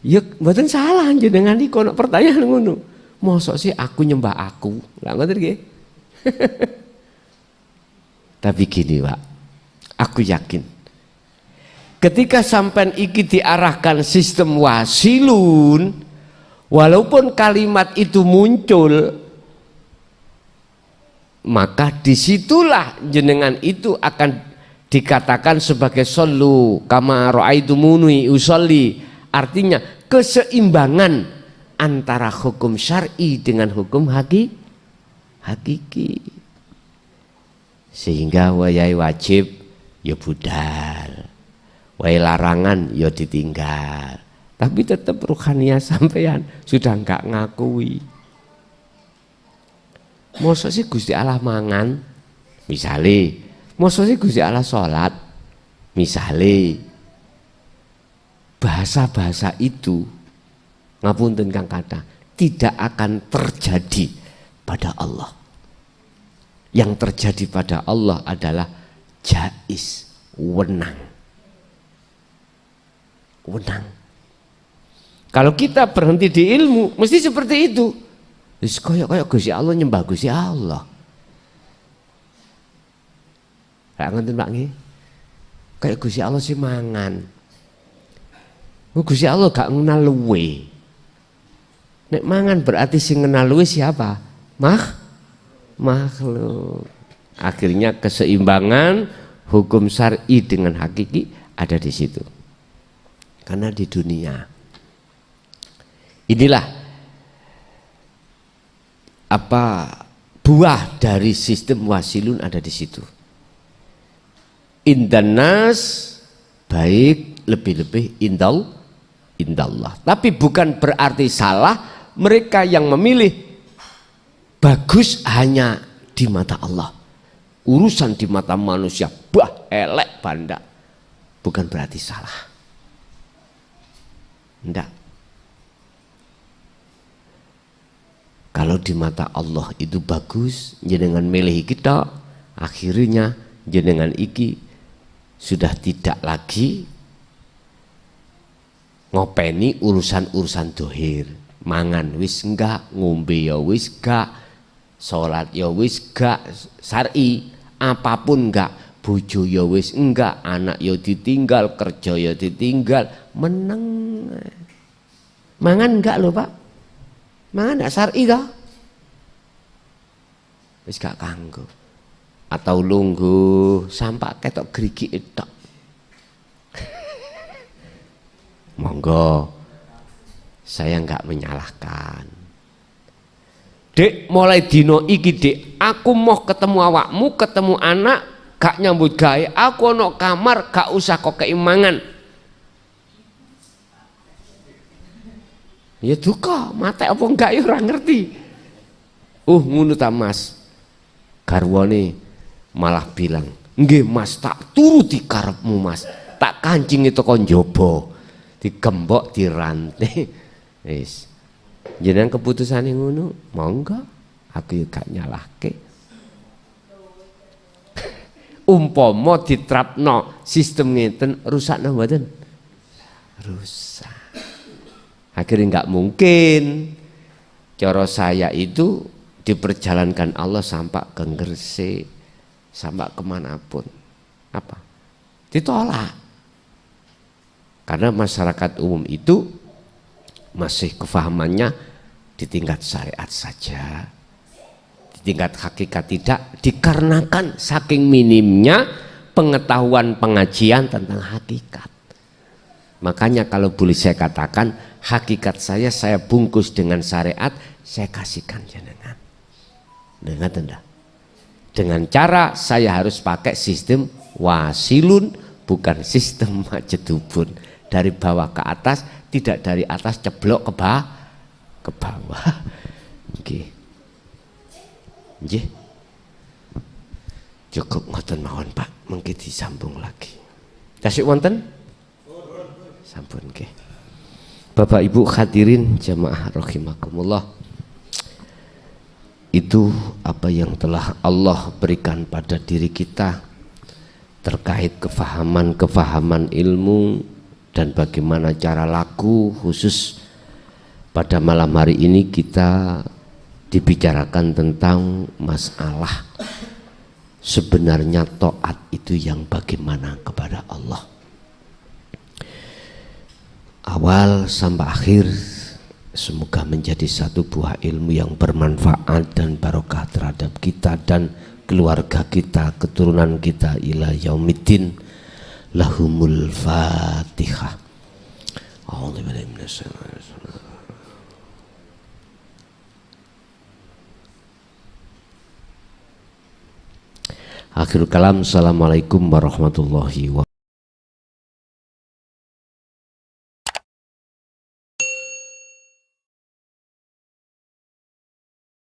ya mboten salah jenengan iki kono pertanyaan ngono. Mosok sih aku nyembah aku. Lah ngoten nggih. Tapi gini, Pak. Aku yakin ketika sampean iki diarahkan sistem wasilun, walaupun kalimat itu muncul, maka disitulah jenengan itu akan dikatakan sebagai shollu kama ra'aitumuni usolli. Artinya keseimbangan antara hukum syar'i dengan hukum hakiki. Sehingga wayai wajib ya budal, wayai larangan ya ditinggal. Tapi tetap ruhaniah sampean sudah enggak ngakui. Mosok sih Gusti Allah mangan, misale. Mosok sih Gusti Allah sholat, misale. Bahasa-bahasa itu, ngapunten kang kata, tidak akan terjadi pada Allah. Yang terjadi pada Allah adalah jaiz, wenang. Kalau kita berhenti di ilmu, mesti seperti itu. Wis koyo Gusti Allah nyembah Gusti Allah. Lah ngoten Pak nggih. Kayak Gusti Allah sih mangan. Gusti Allah gak ngenal luwe. Nek mangan berarti sing ngenal luwe siapa? Makhluk. Akhirnya keseimbangan hukum syar'i dengan hakiki ada di situ. Karena di dunia inilah apa buah dari sistem wasilun ada di situ. Indanas baik, lebih-lebih indallah. Tapi bukan berarti salah mereka yang memilih bagus hanya di mata Allah. Urusan di mata manusia bah elek banda. Bukan berarti salah. Enggak. Kalau di mata Allah itu bagus, jenengan milih kita, akhirnya jenengan iki sudah tidak lagi ngopeni urusan-urusan dohir. Mangan wis enggak, ngombe ya wis enggak, sholat ya wis enggak, syar'i apapun enggak, bojo ya wis enggak, anak ya ditinggal, kerja ya ditinggal, meneng. Mangan enggak lho Pak? Mangan enggak syar'i dah? Wis gak kanggo. Atau lungguh sampak ketok gerigi etok. Monggo, saya enggak menyalahkan. Dek, mulai dino iki dek, aku mau ketemu awakmu, ketemu anak, gak nyambut gawe, aku ono kamar gak usah kok keimangan. Ya duka, mate apa enggak ya ora ngerti. Ngono ta Mas. Garwane malah bilang, "Nggih Mas, tak turuti karepmu Mas. Tak kancingi teko njaba. Digembok dirantai." Wis. Jenengan keputusane ngono, monggo. Aku yo gak nyalahke. Umpama diterapno sistem ngeten rusakno mboten? Rusak. Akhirnya nggak mungkin. Cara saya itu diperjalankan Allah sampai ke Gresik, sampai kemanapun. Apa? Ditolak. Karena masyarakat umum itu masih kefahamannya di tingkat syariat saja, di tingkat hakikat tidak, dikarenakan saking minimnya pengetahuan pengajian tentang hakikat. Makanya kalau boleh saya katakan, hakikat saya bungkus dengan syariat, saya kasihkan jenengan. Dengar tidak? Dengan cara saya harus pakai sistem wasilun, bukan sistem majedubun. Dari bawah ke atas, tidak dari atas ceblok ke bawah. Oke. Nggih. Cukup ngoten mawon Pak, mengki disambung lagi. Tasik wonten? Sampun nggih. Bapak Ibu hadirin jamaah rahimakumullah. Itu apa yang telah Allah berikan pada diri kita terkait kefahaman ilmu dan bagaimana cara laku, khusus pada malam hari ini kita dibicarakan tentang masalah sebenarnya taat itu yang bagaimana kepada Allah. Awal sampai akhir semoga menjadi satu buah ilmu yang bermanfaat dan barokah terhadap kita dan keluarga kita, keturunan kita ila yaumiddin. Lahumul Fatihah. Akhirul kalam. Assalamualaikum warahmatullahi wabarakatuh.